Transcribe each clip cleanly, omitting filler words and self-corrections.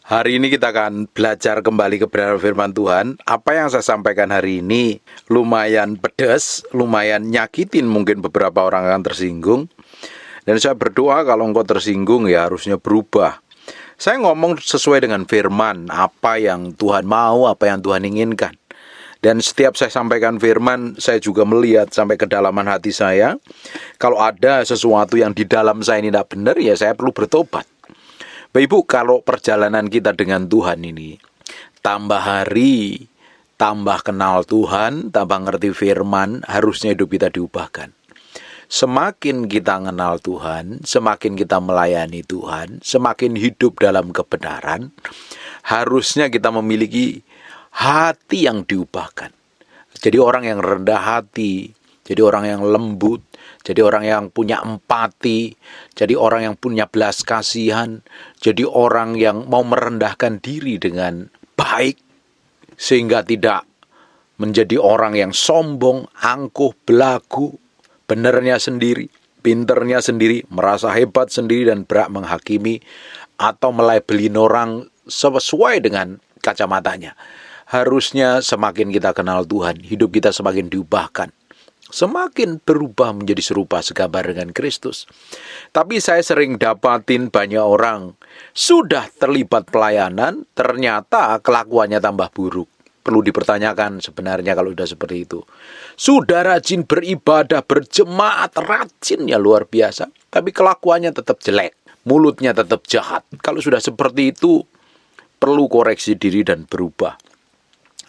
Hari ini kita akan belajar kembali kebenaran firman Tuhan. Apa yang saya sampaikan hari ini lumayan pedas, lumayan nyakitin, mungkin beberapa orang akan tersinggung. Dan saya berdoa kalau engkau tersinggung ya harusnya berubah. Saya ngomong sesuai dengan firman, apa yang Tuhan mau, apa yang Tuhan inginkan. Dan setiap saya sampaikan firman, saya juga melihat sampai kedalaman hati saya. Kalau ada sesuatu yang di dalam saya ini tidak benar, ya saya perlu bertobat. Bapak Ibu, kalau perjalanan kita dengan Tuhan ini tambah hari, tambah kenal Tuhan, tambah ngerti firman, harusnya hidup kita diubahkan. Semakin kita kenal Tuhan, semakin kita melayani Tuhan, semakin hidup dalam kebenaran, harusnya kita memiliki hati yang diubahkan. Jadi orang yang rendah hati, jadi orang yang lembut, jadi orang yang punya empati, jadi orang yang punya belas kasihan, jadi orang yang mau merendahkan diri dengan baik, sehingga tidak menjadi orang yang sombong, angkuh, belagu, benernya sendiri, pinternya sendiri, merasa hebat sendiri dan berhak menghakimi, atau melabelin orang sesuai dengan kacamatanya. Harusnya semakin kita kenal Tuhan, hidup kita semakin diubahkan. Semakin berubah menjadi serupa segambar dengan Kristus. Tapi saya sering dapatin banyak orang sudah terlibat pelayanan, ternyata kelakuannya tambah buruk. Perlu dipertanyakan sebenarnya kalau sudah seperti itu. Sudah rajin beribadah, berjemaat, rajinnya luar biasa. Tapi kelakuannya tetap jelek, mulutnya tetap jahat. Kalau sudah seperti itu, perlu koreksi diri dan berubah.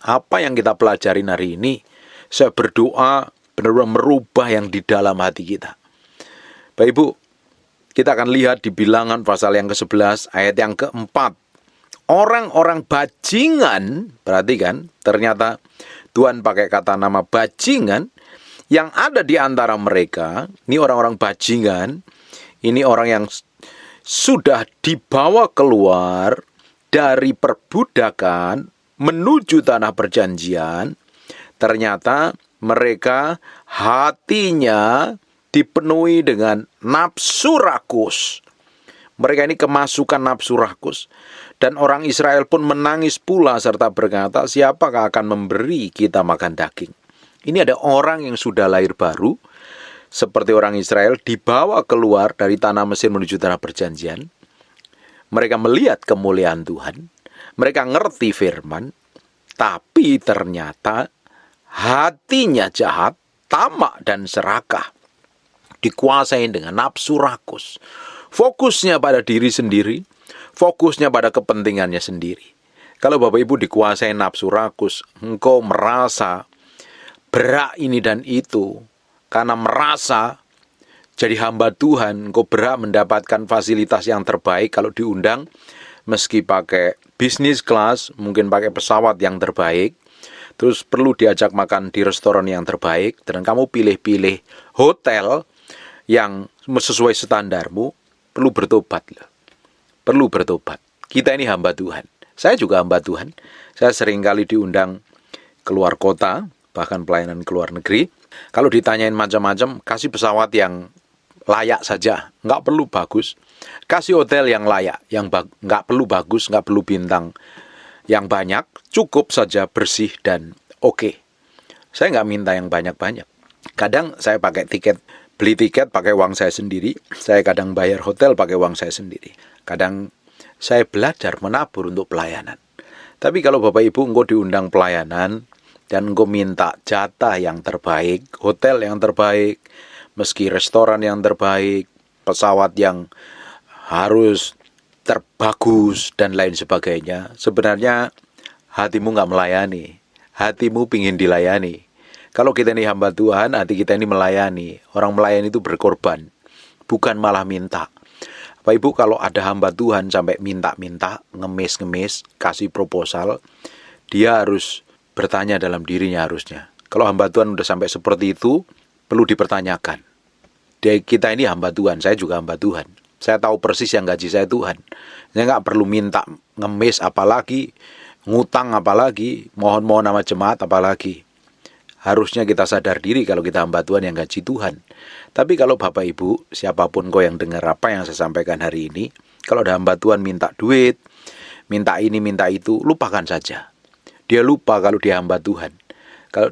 Apa yang kita pelajarin hari ini, saya berdoa benar-benar merubah yang di dalam hati kita. Bapak Ibu, kita akan lihat di Bilangan pasal yang ke-11 ayat yang ke-4. Orang-orang bajingan, perhatikan, ternyata Tuhan pakai kata nama bajingan, yang ada di antara mereka, ini orang-orang bajingan, ini orang yang sudah dibawa keluar dari perbudakan menuju tanah perjanjian, ternyata mereka hatinya dipenuhi dengan nafsu rakus. Mereka ini kemasukan nafsu rakus. Dan orang Israel pun menangis pula serta berkata, siapakah akan memberi kita makan daging? Ini ada orang yang sudah lahir baru, seperti orang Israel, dibawa keluar dari tanah Mesir menuju tanah perjanjian. Mereka melihat kemuliaan Tuhan. Mereka ngerti firman, tapi ternyata hatinya jahat, tamak dan serakah. Dikuasai dengan nafsu rakus. Fokusnya pada diri sendiri, fokusnya pada kepentingannya sendiri. Kalau Bapak Ibu dikuasai nafsu rakus, engkau merasa berhak ini dan itu, karena merasa jadi hamba Tuhan, engkau berhak mendapatkan fasilitas yang terbaik kalau diundang, meski pakai bisnis kelas, mungkin pakai pesawat yang terbaik, terus perlu diajak makan di restoran yang terbaik, dan kamu pilih-pilih hotel yang sesuai standarmu, perlu bertobat. Perlu bertobat. Kita ini hamba Tuhan. Saya juga hamba Tuhan. Saya sering kali diundang keluar kota, bahkan pelayanan ke luar negeri. Kalau ditanyain macam-macam, kasih pesawat yang layak saja, nggak perlu bagus. Kasih hotel yang layak, yang nggak perlu bagus, nggak perlu bintang yang banyak, cukup saja bersih dan oke. Saya nggak minta yang banyak-banyak. Kadang saya pakai tiket, beli tiket pakai uang saya sendiri. Saya kadang bayar hotel pakai uang saya sendiri. Kadang saya belajar menabur untuk pelayanan. Tapi kalau Bapak Ibu engkau diundang pelayanan dan engkau minta jatah yang terbaik, hotel yang terbaik, meski restoran yang terbaik, pesawat yang harus terbagus dan lain sebagainya, sebenarnya hatimu nggak melayani. Hatimu pingin dilayani. Kalau kita ini hamba Tuhan, hati kita ini melayani. Orang melayani itu berkorban, bukan malah minta. Bapak Ibu, kalau ada hamba Tuhan sampai minta-minta, ngemis-ngemis, kasih proposal, dia harus bertanya dalam dirinya harusnya. Kalau hamba Tuhan udah sampai seperti itu, perlu dipertanyakan. Kita ini hamba Tuhan, saya juga hamba Tuhan. Saya tahu persis yang gaji saya Tuhan. Saya nggak perlu minta ngemis apalagi, ngutang apalagi, mohon-mohon sama jemaat apalagi. Harusnya kita sadar diri kalau kita hamba Tuhan yang gaji Tuhan. Tapi kalau Bapak Ibu, siapapun kau yang dengar apa yang saya sampaikan hari ini, kalau ada hamba Tuhan minta duit, minta ini, minta itu, lupakan saja. Dia lupa kalau dia hamba Tuhan. Kalau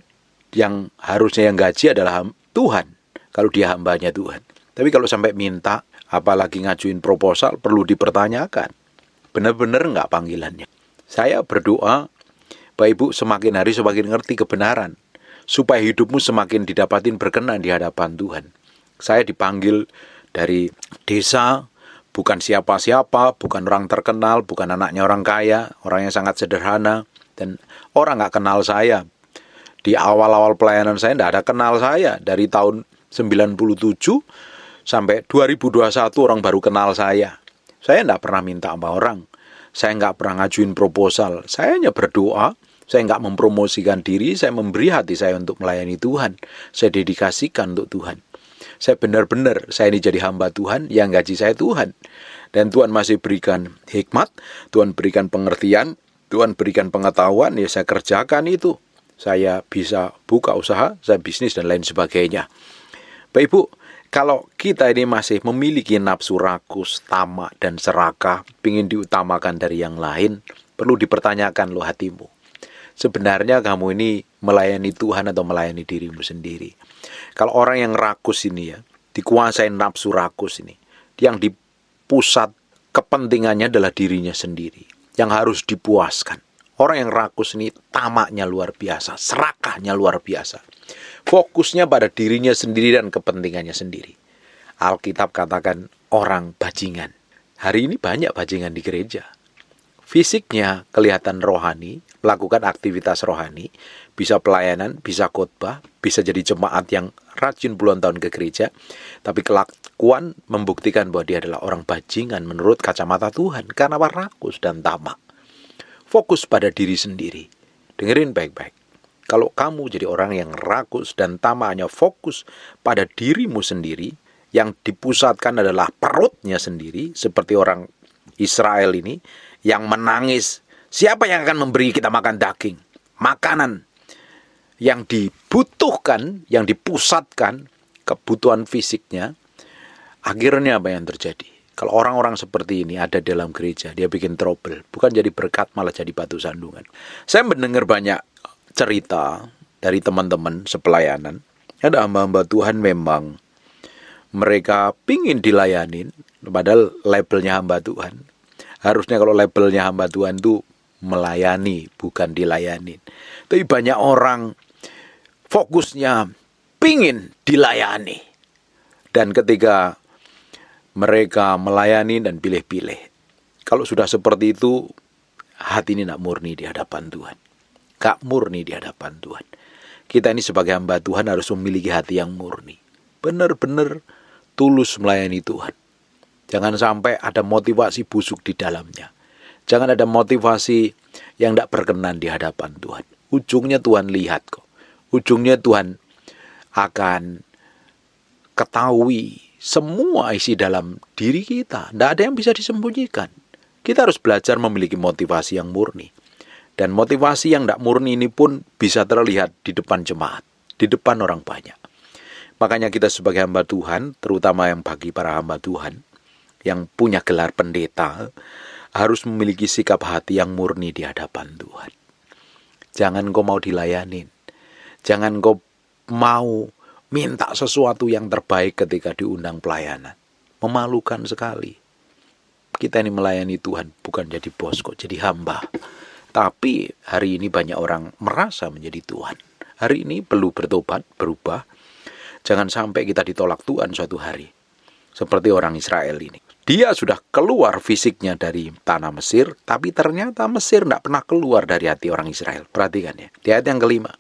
yang harusnya yang gaji adalah Tuhan, kalau dia hambanya Tuhan. Tapi kalau sampai minta, apalagi ngajuin proposal, perlu dipertanyakan. Benar-benar enggak panggilannya? Saya berdoa, Bapak Ibu semakin hari semakin ngerti kebenaran, supaya hidupmu semakin didapatin berkenan di hadapan Tuhan. Saya dipanggil dari desa, bukan siapa-siapa, bukan orang terkenal, bukan anaknya orang kaya, orang yang sangat sederhana, dan orang nggak kenal saya. Di awal-awal pelayanan saya nggak ada kenal saya. Dari tahun 97 sampai 2021 orang baru kenal saya. Saya nggak pernah minta sama orang. Saya nggak pernah ngajuin proposal. Saya hanya berdoa. Saya nggak mempromosikan diri. Saya memberi hati saya untuk melayani Tuhan. Saya dedikasikan untuk Tuhan. Saya benar-benar, saya ini jadi hamba Tuhan, yang gaji saya Tuhan. Dan Tuhan masih berikan hikmat, Tuhan berikan pengertian, Tuhan berikan pengetahuan, ya saya kerjakan itu. Saya bisa buka usaha, saya bisnis dan lain sebagainya. Bapak Ibu, kalau kita ini masih memiliki nafsu rakus, tamak dan serakah, ingin diutamakan dari yang lain, perlu dipertanyakan loh hatimu. Sebenarnya kamu ini melayani Tuhan atau melayani dirimu sendiri? Kalau orang yang rakus ini ya, dikuasai nafsu rakus ini, yang di pusat kepentingannya adalah dirinya sendiri, yang harus dipuaskan. Orang yang rakus ini tamaknya luar biasa, serakahnya luar biasa. Fokusnya pada dirinya sendiri dan kepentingannya sendiri. Alkitab katakan orang bajingan. Hari ini banyak bajingan di gereja. Fisiknya kelihatan rohani, melakukan aktivitas rohani, bisa pelayanan, bisa khotbah, bisa jadi jemaat yang rajin puluhan tahun ke gereja, tapi kelakuan membuktikan bahwa dia adalah orang bajingan menurut kacamata Tuhan, karena rakus dan tamak. Fokus pada diri sendiri. Dengerin baik-baik. Kalau kamu jadi orang yang rakus dan tamaknya fokus pada dirimu sendiri, yang dipusatkan adalah perutnya sendiri, seperti orang Israel ini, yang menangis, siapa yang akan memberi kita makan daging? Makanan yang dibutuhkan, yang dipusatkan, kebutuhan fisiknya, akhirnya apa yang terjadi? Kalau orang-orang seperti ini ada dalam gereja, dia bikin trouble, bukan jadi berkat, malah jadi batu sandungan. Saya mendengar banyak cerita dari teman-teman sepelayanan, ada hamba-hamba Tuhan memang mereka pingin dilayanin, padahal labelnya hamba Tuhan. Harusnya kalau labelnya hamba Tuhan itu melayani, bukan dilayanin. Tapi banyak orang fokusnya pingin dilayani. Dan ketika mereka melayani dan pilih-pilih, kalau sudah seperti itu, hati ini tidak murni di hadapan Tuhan. Gak murni di hadapan Tuhan. Kita ini sebagai hamba Tuhan harus memiliki hati yang murni. Benar-benar tulus melayani Tuhan. Jangan sampai ada motivasi busuk di dalamnya. Jangan ada motivasi yang tidak berkenan di hadapan Tuhan. Ujungnya Tuhan lihat kok. Ujungnya Tuhan akan ketahui semua isi dalam diri kita. Tidak ada yang bisa disembunyikan. Kita harus belajar memiliki motivasi yang murni. Dan motivasi yang tidak murni ini pun bisa terlihat di depan jemaat. Di depan orang banyak. Makanya kita sebagai hamba Tuhan, terutama yang bagi para hamba Tuhan, yang punya gelar pendeta, harus memiliki sikap hati yang murni di hadapan Tuhan. Jangan kau mau dilayanin. Jangan kau mau minta sesuatu yang terbaik ketika diundang pelayanan. Memalukan sekali. Kita ini melayani Tuhan, bukan jadi bos kok, jadi hamba. Tapi hari ini banyak orang merasa menjadi Tuhan. Hari ini perlu bertobat, berubah. Jangan sampai kita ditolak Tuhan suatu hari. Seperti orang Israel ini. Dia sudah keluar fisiknya dari tanah Mesir, tapi ternyata Mesir tidak pernah keluar dari hati orang Israel. Perhatikan ya. Di ayat yang kelima.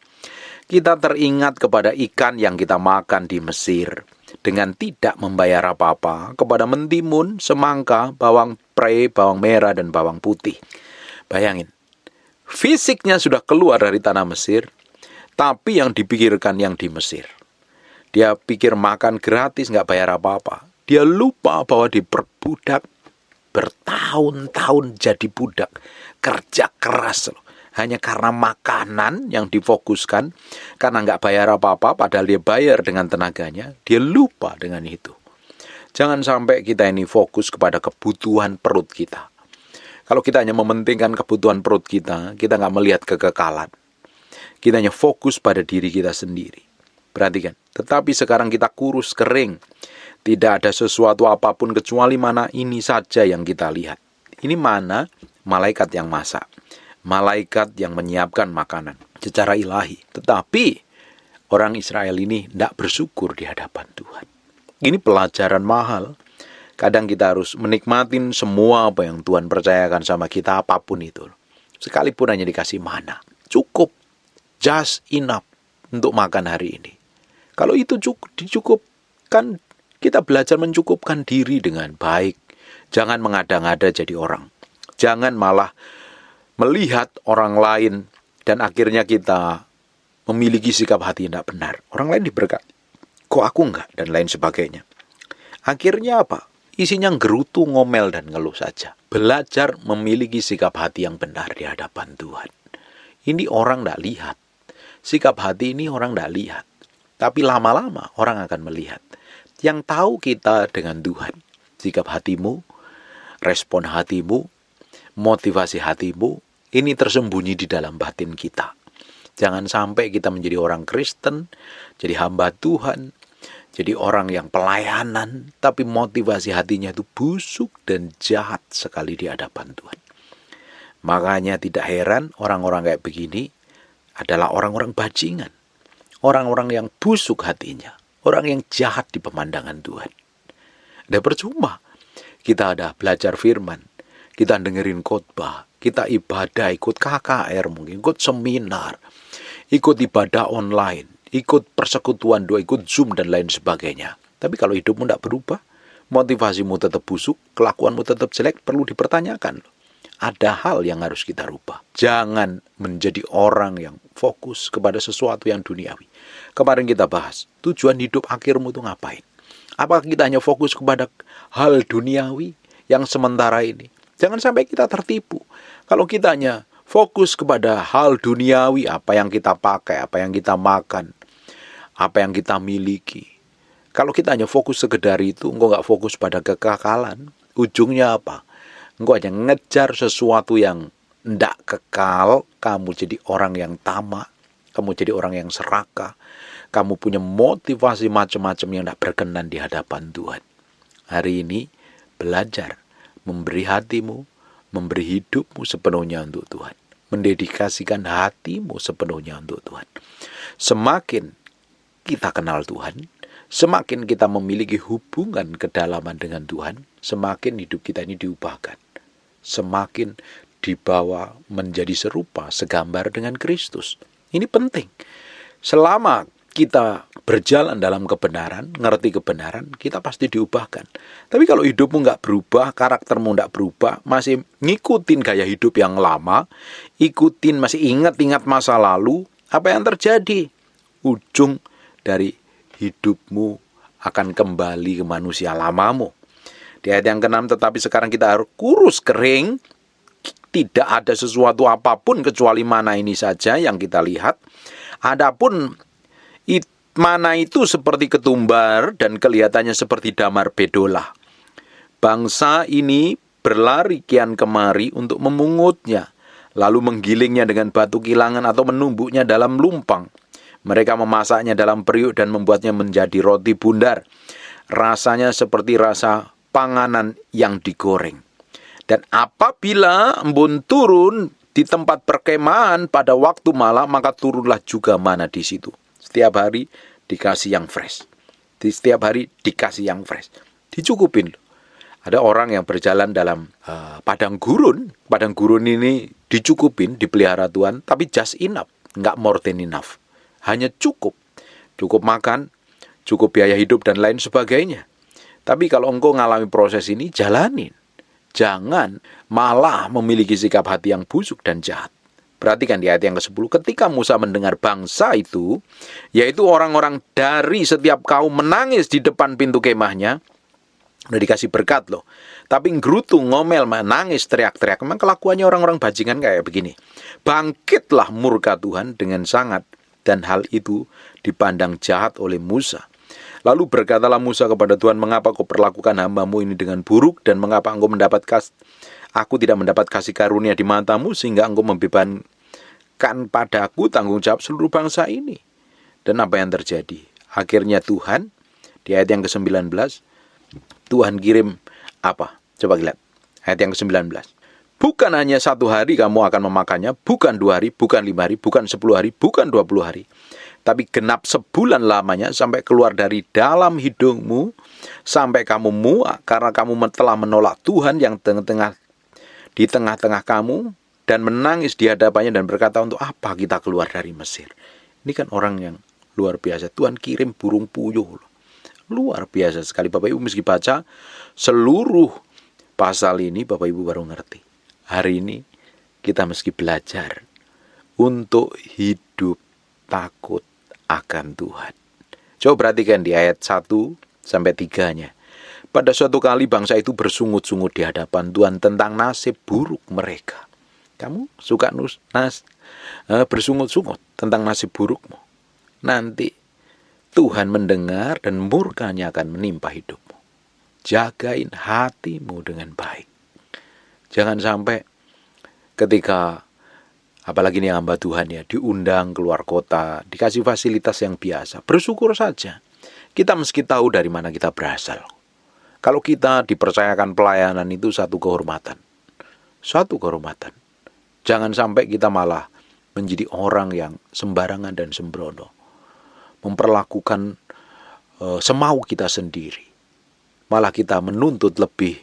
Kita teringat kepada ikan yang kita makan di Mesir, dengan tidak membayar apa-apa, kepada mentimun, semangka, bawang pre, bawang merah, dan bawang putih. Bayangin. Fisiknya sudah keluar dari tanah Mesir, tapi yang dipikirkan yang di Mesir. Dia pikir makan gratis, nggak bayar apa-apa. Dia lupa bahwa diperbudak bertahun-tahun jadi budak. Kerja keras loh. Hanya karena makanan yang difokuskan. Karena nggak bayar apa-apa, padahal dia bayar dengan tenaganya. Dia lupa dengan itu. Jangan sampai kita ini fokus kepada kebutuhan perut kita. Kalau kita hanya mementingkan kebutuhan perut kita nggak melihat kekekalan. Kita hanya fokus pada diri kita sendiri. Perhatikan, tetapi sekarang kita kurus, kering. Tidak ada sesuatu apapun kecuali mana ini saja yang kita lihat. Ini mana? Malaikat yang masak. Malaikat yang menyiapkan makanan secara ilahi. Tetapi orang Israel ini tidak bersyukur di hadapan Tuhan. Ini pelajaran mahal. Kadang kita harus menikmatin semua apa yang Tuhan percayakan sama kita, apapun itu. Sekalipun hanya dikasih mana. Cukup. Just enough untuk makan hari ini. Kalau itu dicukupkan, kita belajar mencukupkan diri dengan baik. Jangan mengada-ngada jadi orang. Jangan malah melihat orang lain dan akhirnya kita memiliki sikap hati yang tidak benar. Orang lain diberkati, kok aku enggak? Dan lain sebagainya. Akhirnya apa? Isinya gerutu, ngomel, dan ngeluh saja. Belajar memiliki sikap hati yang benar di hadapan Tuhan. Ini orang tidak lihat. Sikap hati ini orang tidak lihat. Tapi lama-lama orang akan melihat. Yang tahu kita dengan Tuhan. Sikap hatimu, respon hatimu, motivasi hatimu, ini tersembunyi di dalam batin kita. Jangan sampai kita menjadi orang Kristen, jadi hamba Tuhan, jadi orang yang pelayanan, tapi motivasi hatinya itu busuk dan jahat sekali di hadapan Tuhan. Makanya tidak heran orang-orang kayak begini adalah orang-orang bajingan. Orang-orang yang busuk hatinya. Orang yang jahat di pemandangan Tuhan. Tidak percuma. Kita ada belajar firman. Kita dengerin khotbah. Kita ibadah, ikut KKR mungkin, ikut seminar. Ikut ibadah online. Ikut persekutuan doa, ikut Zoom dan lain sebagainya. Tapi kalau hidupmu tidak berubah, motivasimu tetap busuk, kelakuanmu tetap jelek, perlu dipertanyakan. Ada hal yang harus kita rubah. Jangan menjadi orang yang fokus kepada sesuatu yang duniawi. Kemarin kita bahas, tujuan hidup akhirmu itu ngapain? Apakah kita hanya fokus kepada hal duniawi yang sementara ini? Jangan sampai kita tertipu. Kalau kita hanya fokus kepada hal duniawi, apa yang kita pakai, apa yang kita makan, apa yang kita miliki. Kalau kita hanya fokus sekedar itu, engkau nggak fokus pada kekekalan, ujungnya apa? Engkau hanya ngejar sesuatu yang tidak kekal, kamu jadi orang yang tamak, kamu jadi orang yang serakah, kamu punya motivasi macam-macam yang tidak berkenan di hadapan Tuhan. Hari ini belajar memberi hatimu, memberi hidupmu sepenuhnya untuk Tuhan. Mendedikasikan hatimu sepenuhnya untuk Tuhan. Semakin kita kenal Tuhan, semakin kita memiliki hubungan kedalaman dengan Tuhan, semakin hidup kita ini diubahkan. Semakin dibawa menjadi serupa, segambar dengan Kristus. Ini penting. Selama kita berjalan dalam kebenaran, ngerti kebenaran, kita pasti diubahkan. Tapi kalau hidupmu nggak berubah, karaktermu nggak berubah, masih ngikutin gaya hidup yang lama, masih ingat-ingat masa lalu, apa yang terjadi? Ujung dari hidupmu akan kembali ke manusia lamamu. Di ayat yang ke-6, tetapi sekarang kita harus kurus kering, tidak ada sesuatu apapun kecuali mana ini saja yang kita lihat. Adapun mana itu seperti ketumbar dan kelihatannya seperti damar bedolah. Bangsa ini berlari kian kemari untuk memungutnya, lalu menggilingnya dengan batu kilangan atau menumbuknya dalam lumpang. Mereka memasaknya dalam periuk dan membuatnya menjadi roti bundar. Rasanya seperti rasa panganan yang digoreng. Dan apabila embun turun di tempat perkemahan pada waktu malam, maka turunlah juga mana di situ. Setiap hari dikasih yang fresh. Setiap hari dikasih yang fresh. Dicukupin. Ada orang yang berjalan dalam padang gurun. Padang gurun ini dicukupin, dipelihara Tuhan, tapi just enough. Nggak more than enough. Hanya cukup. Cukup makan, cukup biaya hidup dan lain sebagainya. Tapi kalau engkau ngalami proses ini, jalanin. Jangan malah memiliki sikap hati yang busuk dan jahat. Perhatikan di ayat yang ke-10. Ketika Musa mendengar bangsa itu, yaitu orang-orang dari setiap kaum menangis di depan pintu kemahnya, udah dikasih berkat loh. Tapi gerutu, ngomel, menangis, teriak-teriak. Memang kelakuannya orang-orang bajingan kayak begini. Bangkitlah murka Tuhan dengan sangat. Dan hal itu dipandang jahat oleh Musa. Lalu berkatalah Musa kepada Tuhan, mengapa kau perlakukan hambamu ini dengan buruk, dan mengapa engkau mendapat Aku tidak mendapat kasih karunia di matamu sehingga engkau membebankan padaku tanggung jawab seluruh bangsa ini. Dan apa yang terjadi? Akhirnya Tuhan, di ayat yang ke-19, Tuhan kirim apa? Coba lihat. Ayat yang ke-19. Bukan hanya 1 hari kamu akan memakannya, bukan 2 hari, bukan 5 hari, bukan 10 hari, bukan 20 hari. Tapi genap sebulan lamanya sampai keluar dari dalam hidungmu, sampai kamu muak karena kamu telah menolak Tuhan yang di tengah-tengah kamu, dan menangis di hadapannya dan berkata, untuk apa kita keluar dari Mesir? Ini kan orang yang luar biasa. Tuhan kirim burung puyuh. Luar biasa sekali. Bapak Ibu meski baca seluruh pasal ini, Bapak Ibu baru ngerti. Hari ini kita meski belajar untuk hidup takut akan Tuhan. Coba perhatikan di ayat 1 sampai 3-nya. Pada suatu kali bangsa itu bersungut-sungut di hadapan Tuhan tentang nasib buruk mereka. Kamu suka bersungut-sungut tentang nasib burukmu. Nanti Tuhan mendengar dan murkanya akan menimpa hidupmu. Jagain hatimu dengan baik. Jangan sampai ketika, apalagi ini hamba Tuhan ya, diundang keluar kota, dikasih fasilitas yang biasa, bersyukur saja. Kita meski tahu dari mana kita berasal. Kalau kita dipercayakan pelayanan itu satu kehormatan. Suatu kehormatan. Jangan sampai kita malah menjadi orang yang sembarangan dan sembrono. Memperlakukan semau kita sendiri. Malah kita menuntut lebih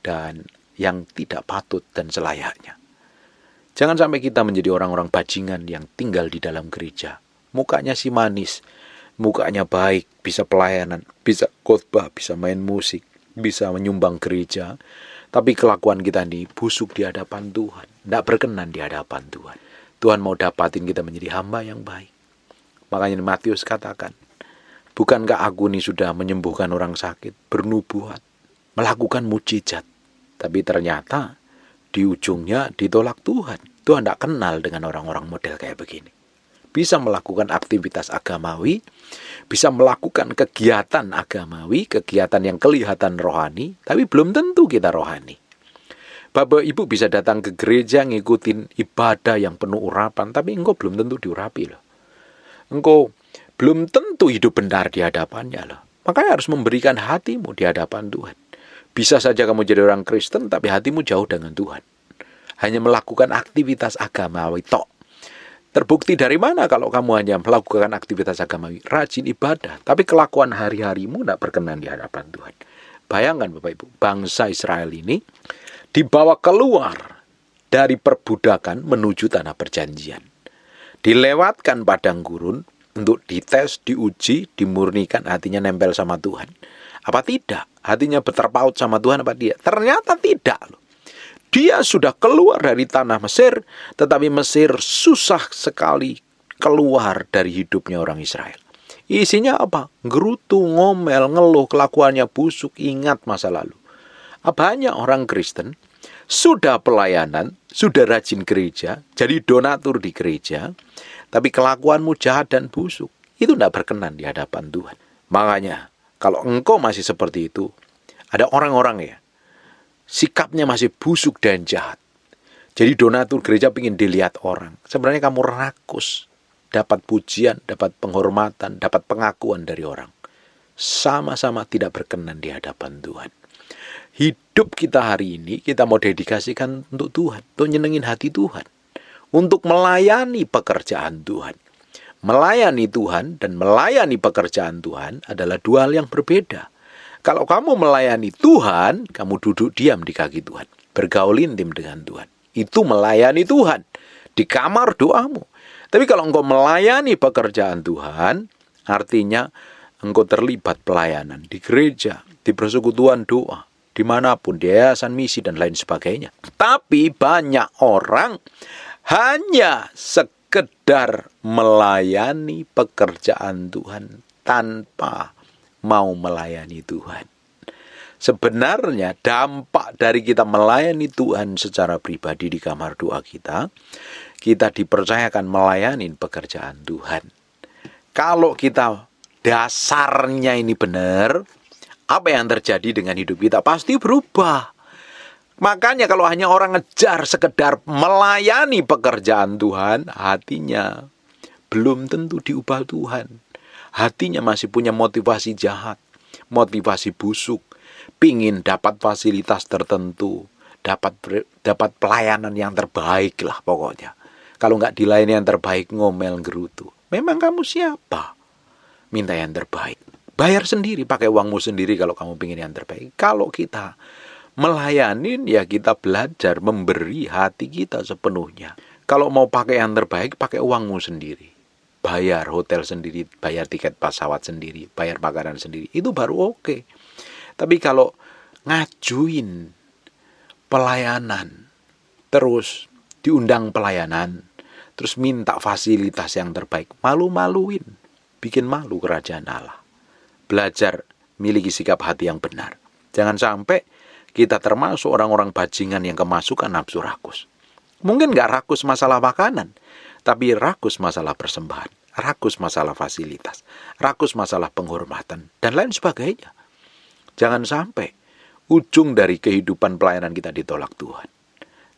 dan yang tidak patut dan selayaknya. Jangan sampai kita menjadi orang-orang bajingan yang tinggal di dalam gereja. Mukanya si manis, mukanya baik, bisa pelayanan, bisa khotbah, bisa main musik, bisa menyumbang gereja. Tapi kelakuan kita ini busuk di hadapan Tuhan. Tidak berkenan di hadapan Tuhan. Tuhan mau dapatin kita menjadi hamba yang baik. Makanya Matius katakan, bukankah aku ini sudah menyembuhkan orang sakit, bernubuat, melakukan mujizat. Tapi ternyata di ujungnya ditolak Tuhan. Tuhan tidak kenal dengan orang-orang model kayak begini. Bisa melakukan aktivitas agamawi, bisa melakukan kegiatan agamawi, kegiatan yang kelihatan rohani, tapi belum tentu kita rohani. Bapak Ibu bisa datang ke gereja ngikutin ibadah yang penuh urapan, tapi engkau belum tentu diurapi loh. Engkau belum tentu hidup benar di hadapannya loh. Makanya harus memberikan hatimu di hadapan Tuhan. Bisa saja kamu jadi orang Kristen, tapi hatimu jauh dengan Tuhan. Hanya melakukan aktivitas agamawi tok. Terbukti dari mana kalau kamu hanya melakukan aktivitas agamawi, rajin ibadah, tapi kelakuan hari-harimu tidak berkenan di hadapan Tuhan. Bayangkan Bapak Ibu, bangsa Israel ini dibawa keluar dari perbudakan menuju tanah perjanjian. Dilewatkan padang gurun untuk dites, diuji, dimurnikan hatinya nempel sama Tuhan. Apa tidak? Hatinya berterpaut sama Tuhan apa dia? Ternyata tidak loh. Dia sudah keluar dari tanah Mesir, tetapi Mesir susah sekali keluar dari hidupnya orang Israel. Isinya apa? Gerutu, ngomel, ngeluh, kelakuannya busuk, ingat masa lalu. Banyak orang Kristen sudah pelayanan, sudah rajin gereja, jadi donatur di gereja, tapi kelakuanmu jahat dan busuk. Itu tidak berkenan di hadapan Tuhan. Makanya, kalau engkau masih seperti itu, ada orang-orang ya, sikapnya masih busuk dan jahat. Jadi donatur gereja ingin dilihat orang. Sebenarnya kamu rakus, dapat pujian, dapat penghormatan, dapat pengakuan dari orang. Sama-sama tidak berkenan di hadapan Tuhan. Hidup kita hari ini, kita mau dedikasikan untuk Tuhan, untuk nyenengin hati Tuhan, untuk melayani pekerjaan Tuhan. Melayani Tuhan dan melayani pekerjaan Tuhan adalah dua hal yang berbeda. Kalau kamu melayani Tuhan, kamu duduk diam di kaki Tuhan, bergaul intim dengan Tuhan. Itu melayani Tuhan di kamar doamu. Tapi kalau engkau melayani pekerjaan Tuhan, artinya engkau terlibat pelayanan di gereja, di persekutuan doa, dimanapun, di yayasan misi dan lain sebagainya. Tapi banyak orang hanya sekedar melayani pekerjaan Tuhan tanpa mau melayani Tuhan. Sebenarnya dampak dari kita melayani Tuhan secara pribadi di kamar doa kita, kita dipercayakan melayani pekerjaan Tuhan. Kalau kita dasarnya ini benar, apa yang terjadi dengan hidup kita pasti berubah. Makanya kalau hanya orang ngejar sekedar melayani pekerjaan Tuhan, hatinya belum tentu diubah Tuhan. Hatinya masih punya motivasi jahat, motivasi busuk, pingin dapat fasilitas tertentu, dapat pelayanan yang terbaik lah pokoknya. Kalau nggak dilayani yang terbaik, ngomel gerutu. Memang kamu siapa? Minta yang terbaik. Bayar sendiri, pakai uangmu sendiri kalau kamu pingin yang terbaik. Kalau kita melayani, ya kita belajar memberi hati kita sepenuhnya. Kalau mau pakai yang terbaik, pakai uangmu sendiri. Bayar hotel sendiri, bayar tiket pesawat sendiri, bayar makanan sendiri. Itu baru oke. Tapi kalau ngajuin pelayanan, terus diundang pelayanan, terus minta fasilitas yang terbaik, malu-maluin, bikin malu kerajaan Allah. Belajar miliki sikap hati yang benar. Jangan sampai kita termasuk orang-orang bajingan yang kemasukan nafsu rakus. Mungkin gak rakus masalah makanan, tapi rakus masalah persembahan, rakus masalah fasilitas, rakus masalah penghormatan, dan lain sebagainya. Jangan sampai ujung dari kehidupan pelayanan kita ditolak Tuhan.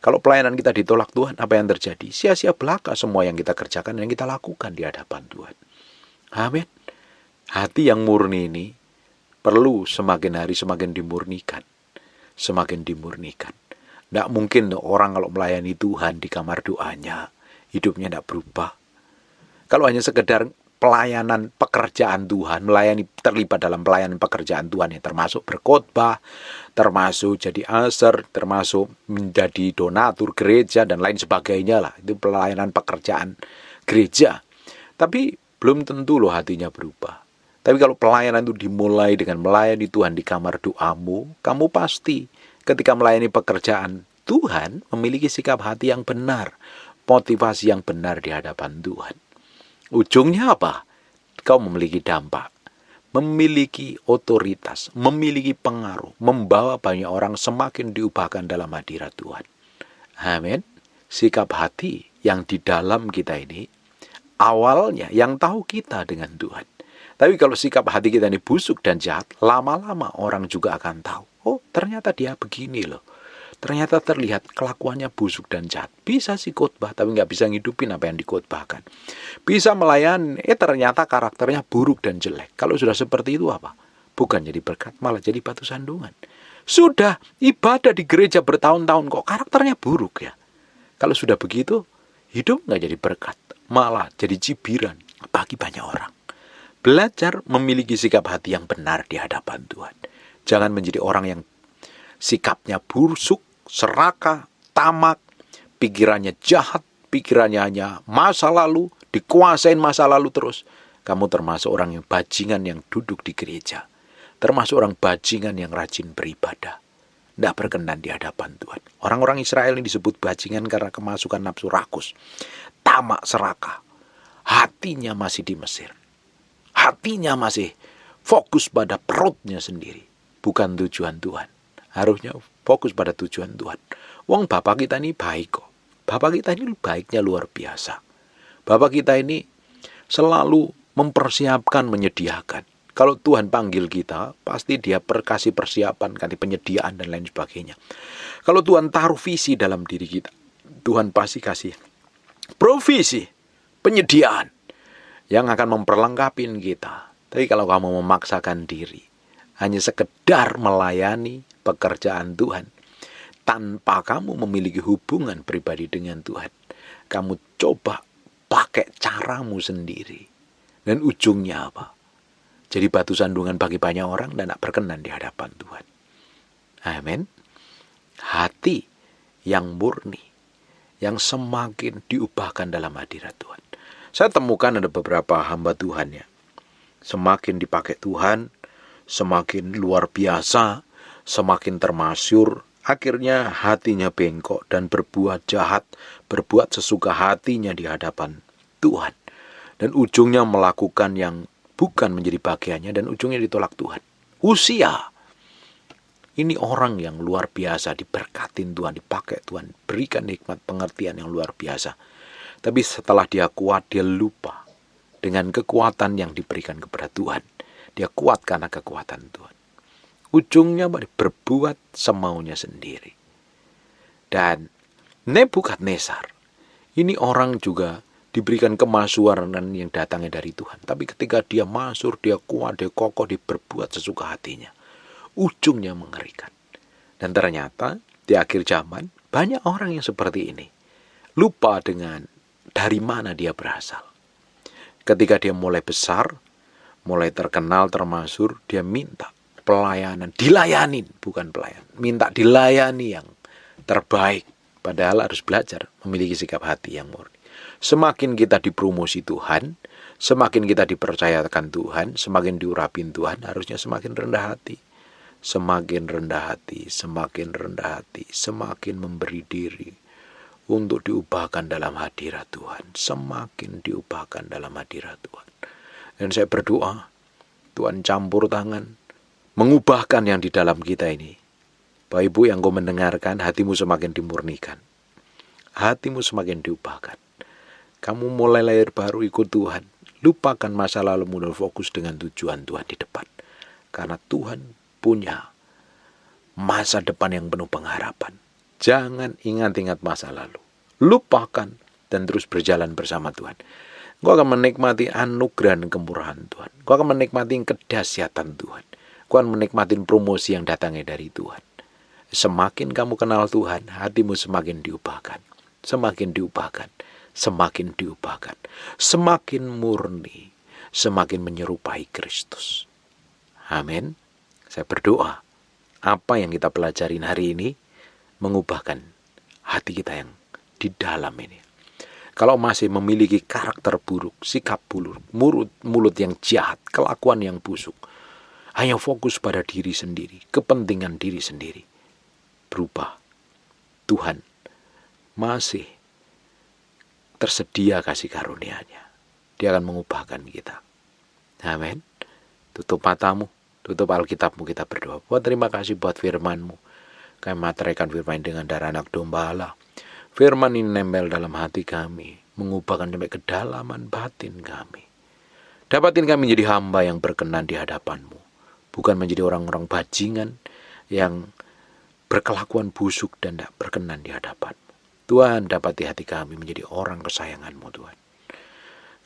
Kalau pelayanan kita ditolak Tuhan, apa yang terjadi? Sia-sia belaka semua yang kita kerjakan, yang kita lakukan di hadapan Tuhan. Amin. Hati yang murni ini perlu semakin hari semakin dimurnikan. Semakin dimurnikan. Tidak mungkin orang kalau melayani Tuhan di kamar doanya, hidupnya tidak berubah. Kalau hanya sekedar pelayanan pekerjaan Tuhan, melayani, terlibat dalam pelayanan pekerjaan Tuhan, yang termasuk berkhotbah, termasuk jadi usher, termasuk menjadi donatur gereja, dan lain sebagainya lah. Itu pelayanan pekerjaan gereja. Tapi belum tentu loh hatinya berubah. Tapi kalau pelayanan itu dimulai dengan melayani Tuhan di kamar doamu, kamu pasti ketika melayani pekerjaan Tuhan memiliki sikap hati yang benar, motivasi yang benar di hadapan Tuhan. Ujungnya apa? Kau memiliki dampak, memiliki otoritas, memiliki pengaruh, membawa banyak orang semakin diubahkan dalam hadirat Tuhan. Amin. Sikap hati yang di dalam kita ini, awalnya yang tahu kita dengan Tuhan. Tapi kalau sikap hati kita ini busuk dan jahat, lama-lama orang juga akan tahu. Oh, ternyata dia begini loh. Ternyata terlihat kelakuannya busuk dan jahat. Bisa sih khotbah, tapi nggak bisa ngidupin apa yang dikhotbahkan. Bisa melayani, ternyata karakternya buruk dan jelek. Kalau sudah seperti itu apa? Bukan jadi berkat, malah jadi batu sandungan. Sudah ibadah di gereja bertahun-tahun kok karakternya buruk ya. Kalau sudah begitu, hidup nggak jadi berkat, malah jadi cibiran bagi banyak orang. Belajar memiliki sikap hati yang benar di hadapan Tuhan. Jangan menjadi orang yang sikapnya busuk, serakah, tamak, pikirannya jahat, pikirannya hanya masa lalu, dikuasain masa lalu terus. Kamu termasuk orang yang bajingan yang duduk di gereja. Termasuk orang bajingan yang rajin beribadah. Tidak berkenan di hadapan Tuhan. Orang-orang Israel ini disebut bajingan karena kemasukan nafsu rakus. Tamak, serakah. Hatinya masih di Mesir. Hatinya masih fokus pada perutnya sendiri. Bukan tujuan Tuhan. Harusnya fokus pada tujuan Tuhan. Wong Bapak kita ini baik kok. Bapak kita ini baiknya luar biasa. Bapak kita ini selalu mempersiapkan, menyediakan. Kalau Tuhan panggil kita, pasti dia kasih persiapan, kasih penyediaan dan lain sebagainya. Kalau Tuhan taruh visi dalam diri kita, Tuhan pasti kasih provisi, penyediaan yang akan memperlengkapi kita. Tapi kalau kamu memaksakan diri, hanya sekedar melayani pekerjaan Tuhan, tanpa kamu memiliki hubungan pribadi dengan Tuhan, kamu coba pakai caramu sendiri. Dan ujungnya apa? Jadi batu sandungan bagi banyak orang dan tak berkenan di hadapan Tuhan. Amin. Hati yang murni, yang semakin diubahkan dalam hadirat Tuhan. Saya temukan ada beberapa hamba Tuhan ya. Semakin dipakai Tuhan, semakin luar biasa, semakin termasyur, akhirnya hatinya bengkok dan berbuat jahat, berbuat sesuka hatinya di hadapan Tuhan. Dan ujungnya melakukan yang bukan menjadi bagiannya dan ujungnya ditolak Tuhan. Usia. Ini orang yang luar biasa, diberkatin Tuhan, dipakai Tuhan, berikan nikmat pengertian yang luar biasa. Tapi setelah dia kuat, dia lupa dengan kekuatan yang diberikan kepada Tuhan. Dia kuat karena kekuatan Tuhan. Ujungnya berbuat semaunya sendiri. Dan Nebukadnezar, ini orang juga diberikan kemasyuran yang datangnya dari Tuhan. Tapi ketika dia masyhur, dia kuat, dia kokoh, dia berbuat sesuka hatinya, ujungnya mengerikan. Dan ternyata di akhir zaman banyak orang yang seperti ini. Lupa dengan dari mana dia berasal. Ketika dia mulai besar, mulai terkenal, termasyhur, dia minta pelayanan, dilayanin, bukan pelayan, minta dilayani yang terbaik. Padahal harus belajar memiliki sikap hati yang murni. Semakin kita dipromosi Tuhan, semakin kita dipercayakan Tuhan, semakin diurapin Tuhan, harusnya semakin rendah hati. Semakin rendah hati, semakin rendah hati, semakin memberi diri untuk diubahkan dalam hadirat Tuhan. Semakin diubahkan dalam hadirat Tuhan. Dan saya berdoa, Tuhan campur tangan, mengubahkan yang di dalam kita ini. Bapak Ibu yang kau mendengarkan, hatimu semakin dimurnikan. Hatimu semakin diubahkan. Kamu mulai lahir baru ikut Tuhan. Lupakan masa lalumu dan fokus dengan tujuan Tuhan di depan. Karena Tuhan punya masa depan yang penuh pengharapan. Jangan ingat-ingat masa lalu. Lupakan dan terus berjalan bersama Tuhan. Kau akan menikmati anugerah dan kemurahan Tuhan. Kau akan menikmati kedahsyatan Tuhan. Kau akan menikmati promosi yang datangnya dari Tuhan. Semakin kamu kenal Tuhan, hatimu semakin diubahkan. Semakin diubahkan. Semakin diubahkan. Semakin murni. Semakin menyerupai Kristus. Amin. Saya berdoa, apa yang kita pelajarin hari ini mengubahkan hati kita yang di dalam ini. Kalau masih memiliki karakter buruk, sikap buruk, mulut yang jahat, kelakuan yang busuk, hanya fokus pada diri sendiri, kepentingan diri sendiri, berubah. Tuhan masih tersedia kasih karunia-Nya. Dia akan mengubahkan kita. Amin. Tutup matamu. Tutup Alkitabmu, kita berdoa. Buat terima kasih buat firman-Mu. Kami materaikan firman dengan darah anak domba Allah. Firman ini nempel dalam hati kami. Mengubahkan sampai kedalaman batin kami. Dapatin kami menjadi hamba yang berkenan di hadapan-Mu. Bukan menjadi orang-orang bajingan yang berkelakuan busuk dan tidak berkenan di hadapan-Mu. Tuhan, dapati hati kami menjadi orang kesayangan-Mu, Tuhan.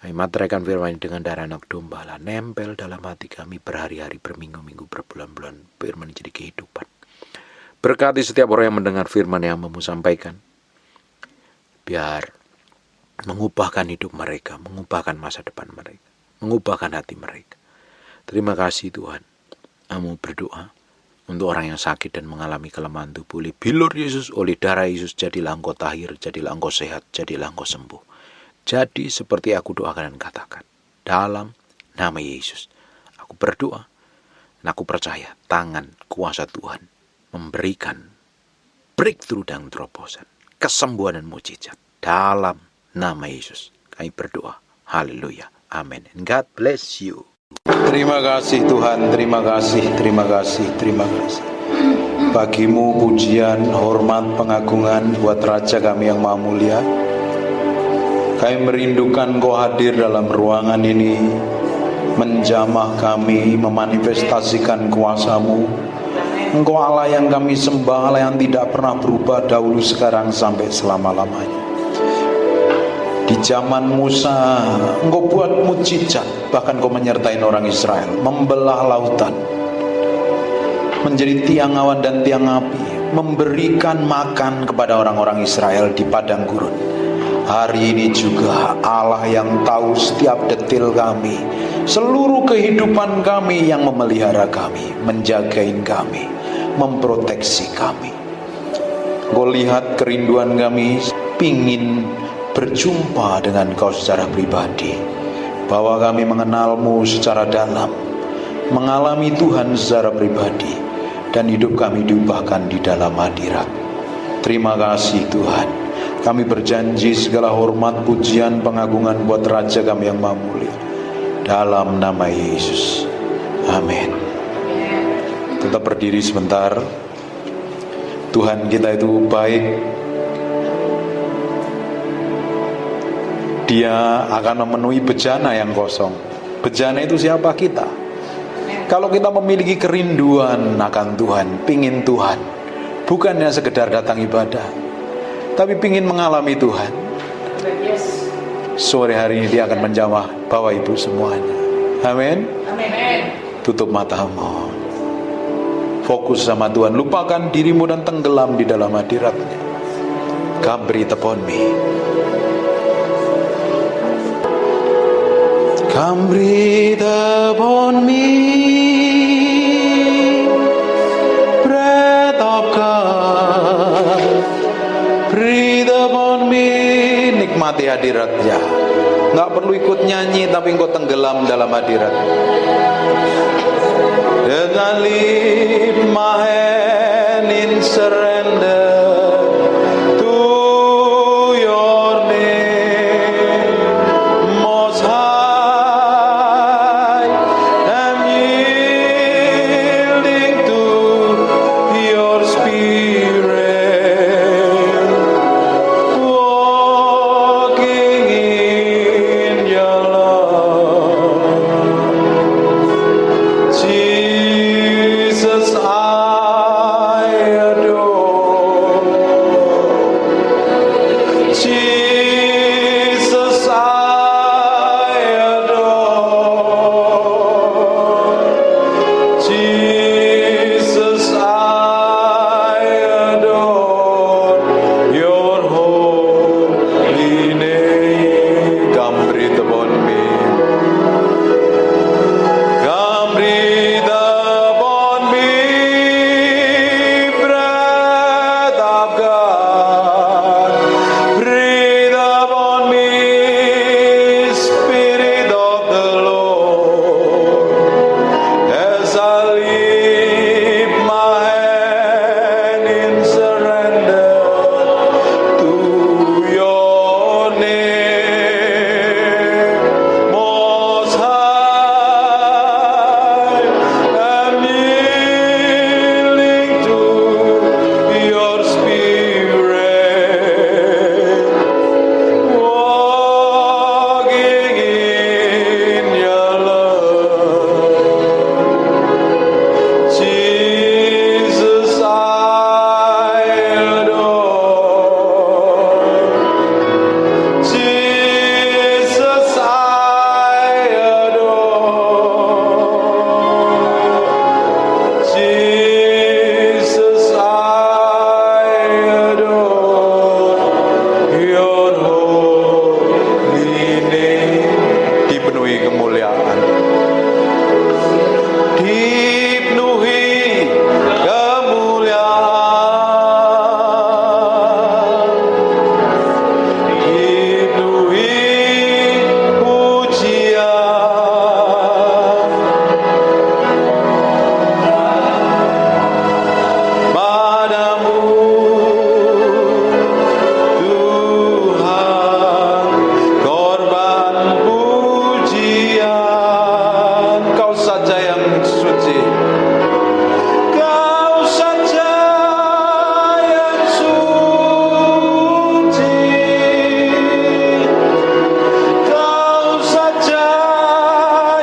Kami materaikan firman dengan darah anak domba Allah, nempel dalam hati kami berhari-hari, berminggu-minggu, berbulan-bulan. Firman jadi kehidupan. Berkati setiap orang yang mendengar firman yang mau sampaikan. Biar mengubahkan hidup mereka, mengubahkan masa depan mereka, mengubahkan hati mereka. Terima kasih Tuhan. Kami berdoa untuk orang yang sakit dan mengalami kelemahan tubuh. Oleh bilur Yesus, oleh darah Yesus, jadilah engkau tahir, jadilah engkau sehat, jadilah engkau sembuh. Jadi seperti aku doakan dan katakan. Dalam nama Yesus. Aku berdoa. Dan aku percaya tangan kuasa Tuhan memberikan breakthrough dan terobosan. Kesembuhan dan mujizat. Dalam nama Yesus. Kami berdoa. Haleluya. Amin. And God bless you. Terima kasih Tuhan. Terima kasih. Terima kasih. Terima kasih. Bagimu pujian, hormat, pengagungan buat Raja kami yang Maha Mulia. Kami merindukan Engkau hadir dalam ruangan ini, menjamah kami, memanifestasikan kuasa-Mu. Engkau Allah yang kami sembah, Allah yang tidak pernah berubah dahulu, sekarang, sampai selama-lamanya. Di zaman Musa, Engkau buat mujizat, bahkan Engkau menyertai orang Israel, membelah lautan, menjadi tiang awan dan tiang api, memberikan makan kepada orang-orang Israel di padang gurun. Hari ini juga Allah yang tahu setiap detil kami, seluruh kehidupan kami, yang memelihara kami, menjagain kami, memproteksi kami. Kau lihat kerinduan kami, pingin berjumpa dengan Kau secara pribadi, bahwa kami mengenal-Mu secara dalam, mengalami Tuhan secara pribadi, dan hidup kami diubahkan di dalam hadirat. Terima kasih Tuhan. Kami berjanji segala hormat, pujian, pengagungan buat Raja kami yang Maha Mulia. Dalam nama Yesus. Amin. Tetap berdiri sebentar. Tuhan kita itu baik. Dia akan memenuhi bejana yang kosong. Bejana itu siapa? Kita. Kalau kita memiliki kerinduan akan Tuhan, pingin Tuhan, bukannya sekedar datang ibadah, tapi pingin mengalami Tuhan, sore hari ini dia akan menjamah Bapak Ibu semuanya. Amin. Tutup matamu, fokus sama Tuhan, lupakan dirimu dan tenggelam di dalam hadirat-Nya. Come breathe upon me. Come breathe upon me, breath of God. Breathe upon me. Nikmati hadirat-Nya. Nggak perlu ikut nyanyi, tapi engkau tenggelam dalam hadirat. As I lift my hand in surrender to your name, Most High, I'm yielding to your Spirit, walking in your love. Jesus, I adore. Jesus, I adore. Jesus, I adore your holy name. Come breathe upon me. Come breathe upon me, breath of God. Breathe upon me, Spirit of the Lord. As I lift my hand in surrender to your name, Most High, I'm yielding to your Spirit, walking in your love. Jesus, I adore. Jesus, I adore. Jesus, I adore your holy name. Dipenuhi kemuliaan, dipenuhi kemuliaan, dipenuhi pujian padamu, Tuhan. Korban pujian, Kau saja yang suci. Kau saja yang suci. Kau saja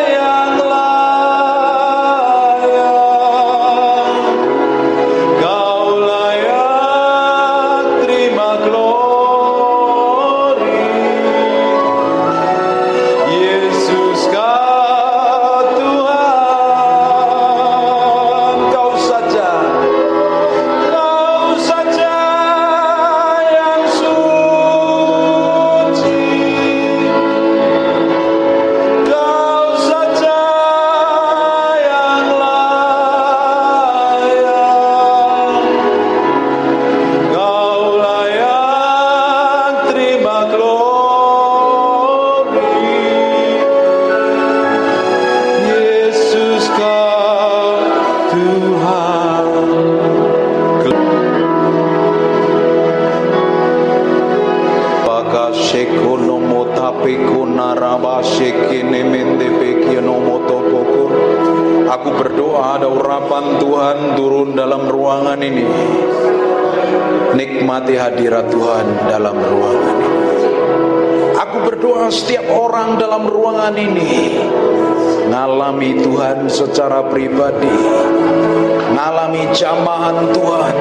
yang layak. Kau layak terima glori. Yesus, Kau Tuhan. Kau saja yang suci. Kau saja yang layak. Kau layak terima glori. Yesus, Kau Tuhan. Bagasekono motapekona rabasekene mendepekiono motopokor. Aku berdoa ada urapan Tuhan turun dalam ruangan ini. Nikmati hadirat Tuhan dalam ruangan ini. Aku berdoa setiap orang dalam ruangan ini ngalami Tuhan secara pribadi, ngalami jamahan Tuhan.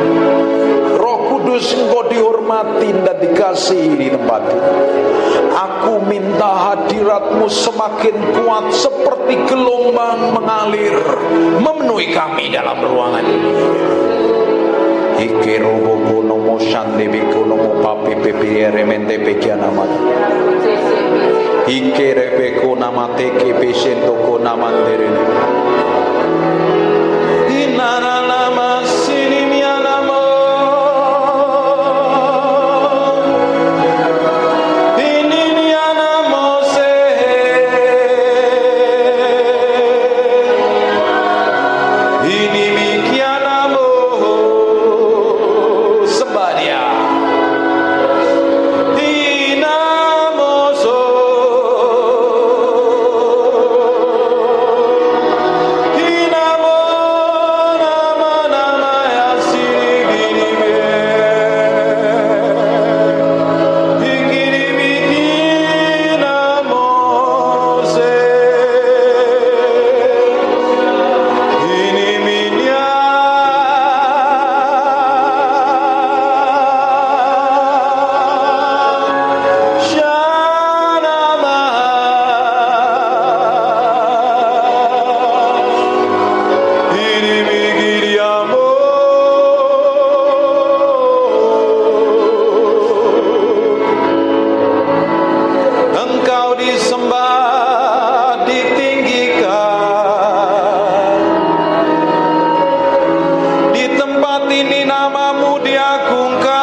Roh Kudus Engkau dihormati dan dikasihi di tempat ini. Aku minta hadirat-Mu semakin kuat seperti gelombang mengalir memenuhi kami dalam ruangan ini. Ike robo kono mo shande biko no mo papi pepe remente pekianamat. Ike rebeko namate ke peshento ko namandere. Inara nama sini mianamo. Ini mianamo se. Ini mikianamo. Sembadia. Dinamoso. Dinamo nama nama ya sirigini me. Ingini mi dinamose. Ini minya. Shanama. Ini migiriamo. Engkau disembah, ditinggikan. Di tempat ini namamu diagungkan.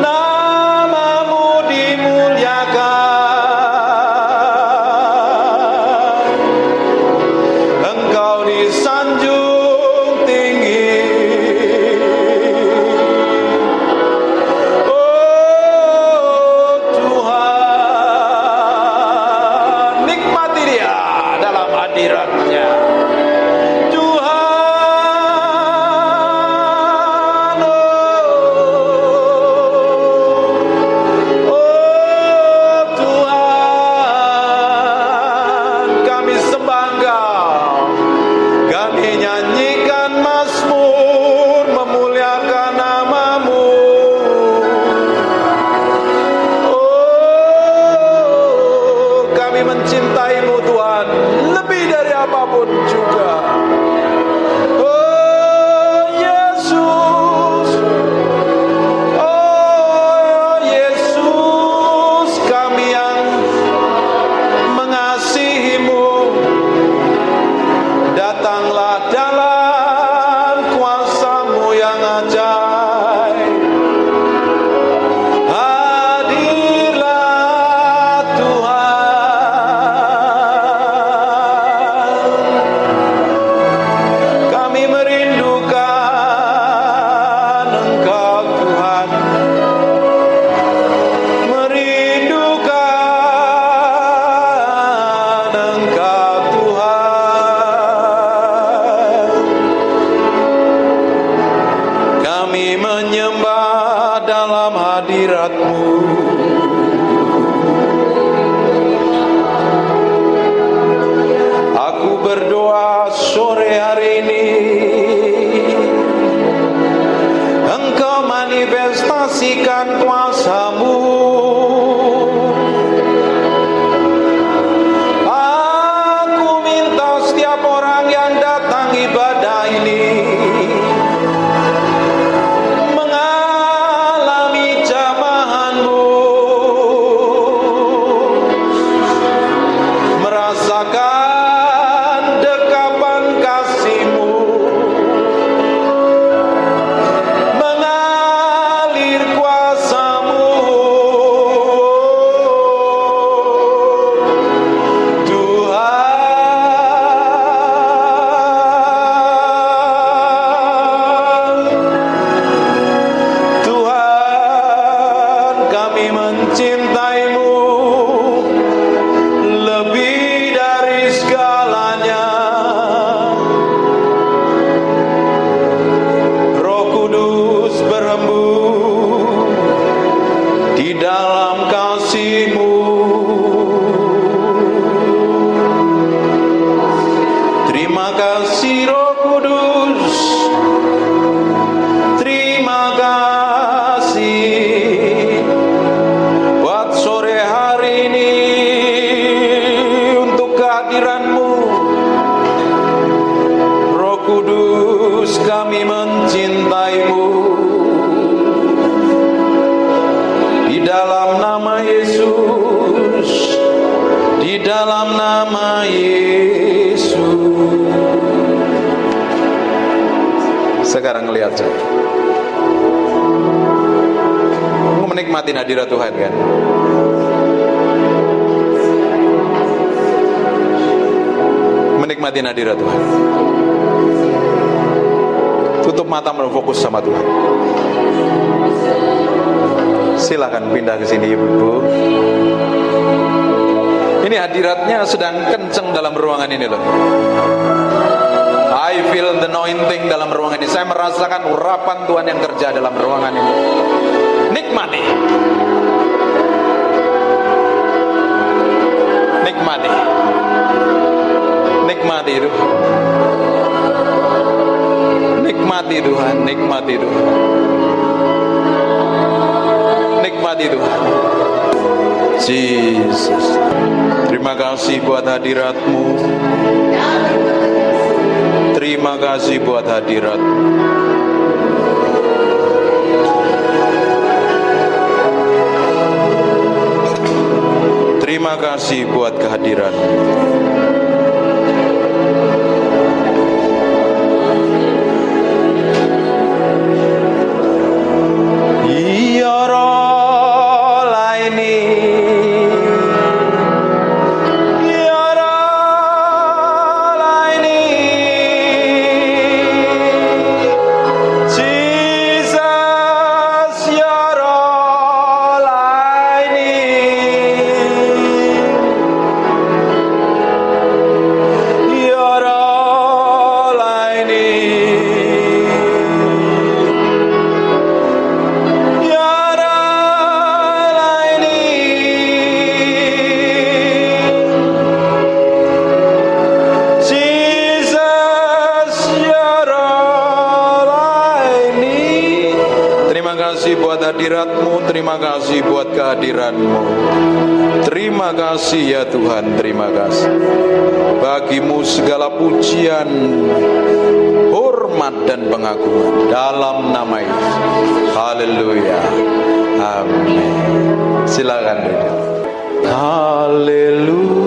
Namamu dimuliakan. Engkau disanjung tinggi. Oh Tuhan, nikmati dia dalam hadiratnya. Tuhan, oh Tuhan, kami sembah Engkau. Kami nyanyikan mazmur memuliakan namamu. Oh, kami mencintaimu Tuhan lebih dari apapun juga. Oh Yesus, oh Yesus, kami yang mengasihimu. Datanglah dalam kuasa-Mu yang ajaib. Hadirlah Tuhan. Kami merindukan Engkau Tuhan. Merindukan Engkau Tuhan. Kami menyembah dalam hadirat-Mu. Aku berdoa sore hari ini, Engkau manifestasikan kuasa-Mu. Aku minta setiap orang yang datang ibadah ini mengalami jamahan-Mu, merasakan dekapan kasih-Mu, mengalir kuasa-Mu. Menikmati hadirat Tuhan kan? Menikmati hadirat Tuhan. Tutup mata, fokus sama Tuhan. Silakan pindah ke sini ibu-ibu. Ini hadiratnya sedang kenceng dalam ruangan ini loh. I feel the anointing dalam ruangan ini. Saya merasakan urapan Tuhan yang kerja dalam ruangan ini. Nikmati. Nikmati. Nikmati itu. Nikmati Tuhan, nikmati Tuhan. Nikmati Tuhan. Jesus. Terima kasih buat hadirat-Mu. Terima kasih buat hadirat-Mu. Terima kasih buat kehadiran-Mu. Terima kasih buat kehadiran-Mu. Terima kasih ya Tuhan, terima kasih. Bagimu segala pujian, hormat dan pengagungan dalam nama Yesus. Haleluya. Amin. Silakan duduk. Haleluya.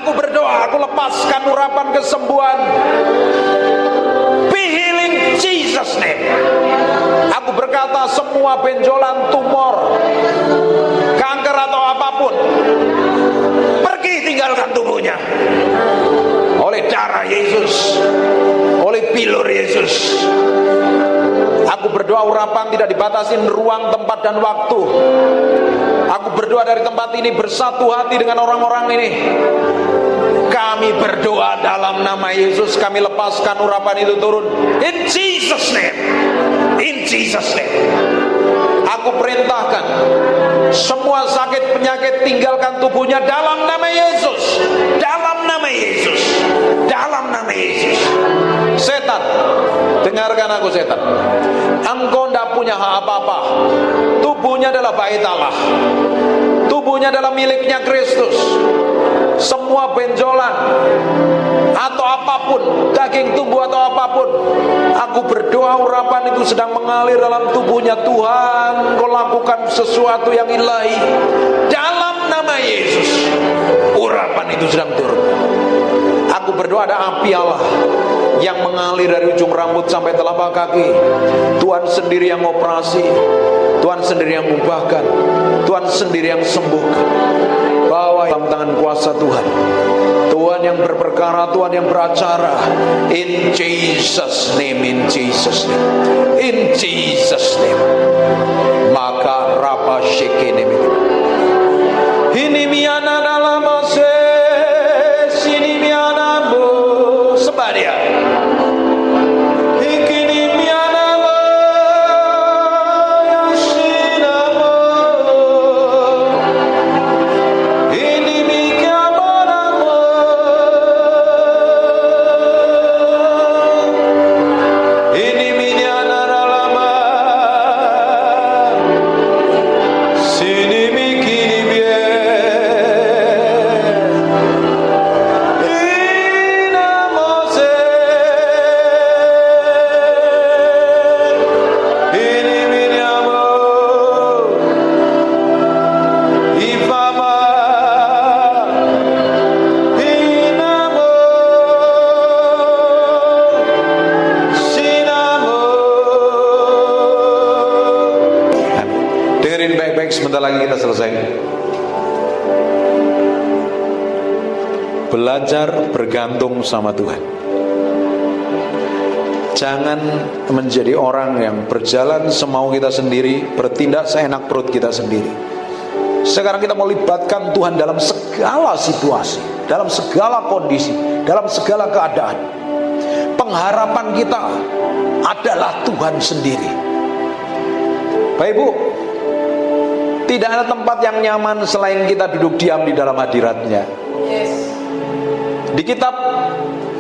Aku berdoa, aku lepaskan urapan kesembuhan. Be healing Jesus name. Aku berkata semua benjolan, tumor, kanker atau apapun, pergi tinggalkan tubuhnya. Oleh darah Yesus, oleh bilur Yesus. Aku berdoa urapan tidak dibatasi ruang, tempat dan waktu. Aku berdoa dari tempat ini bersatu hati dengan orang-orang ini. Kami berdoa dalam nama Yesus, kami lepaskan urapan itu turun. In Jesus name. In Jesus name. Aku perintahkan semua sakit penyakit tinggalkan tubuhnya dalam nama Yesus. Dalam nama Yesus. Dalam nama Yesus. Setan, dengarkan aku setan. Engkau tidak punya hak apa-apa. Tubuhnya adalah bait Allah. Tubuhnya adalah miliknya Kristus. Semua benjolan atau apapun, daging tubuh atau apapun, aku berdoa urapan itu sedang mengalir dalam tubuhnya. Tuhan, Kau lakukan sesuatu yang ilahi dalam nama Yesus. Urapan itu sedang turun. Aku berdoa ada api Allah yang mengalir dari ujung rambut sampai telapak kaki. Tuhan sendiri yang operasi, Tuhan sendiri yang ubahkan, Tuhan sendiri yang sembuhkan. Bawa dalam tangan kuasa Tuhan. Tuhan yang berperkara, Tuhan yang beracara. In Jesus name, in Jesus name, in Jesus name. Maka rapa shekene ini miana dalam ase, sini miana Baik, sebentar lagi kita selesai. Belajar bergantung sama Tuhan. Jangan menjadi orang yang berjalan semau kita sendiri, bertindak seenak perut kita sendiri. Sekarang kita mau libatkan Tuhan dalam segala situasi, dalam segala kondisi, dalam segala keadaan. Pengharapan kita adalah Tuhan sendiri. Baik Ibu, tidak ada tempat yang nyaman selain kita duduk diam di dalam hadirat-Nya. Di kitab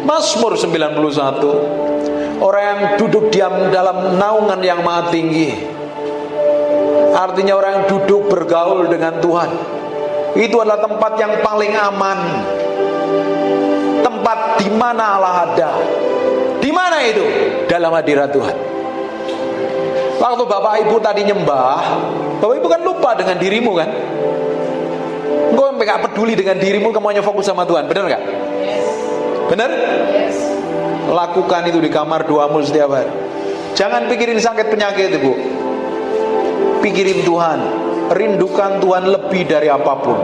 Mazmur 91, orang yang duduk diam dalam naungan yang maha tinggi, artinya orang yang duduk bergaul dengan Tuhan, itu adalah tempat yang paling aman. Tempat di mana Allah ada. Di mana itu? Dalam hadirat Tuhan. Waktu Bapak Ibu tadi nyembah, Bapak Ibu kan lupa dengan dirimu kan? Engkau gak peduli dengan dirimu, kamu hanya fokus sama Tuhan. Benar gak? Benar? Lakukan itu di kamar doamu setiap hari. Jangan pikirin sakit penyakit Ibu. Pikirin Tuhan. Rindukan Tuhan lebih dari apapun.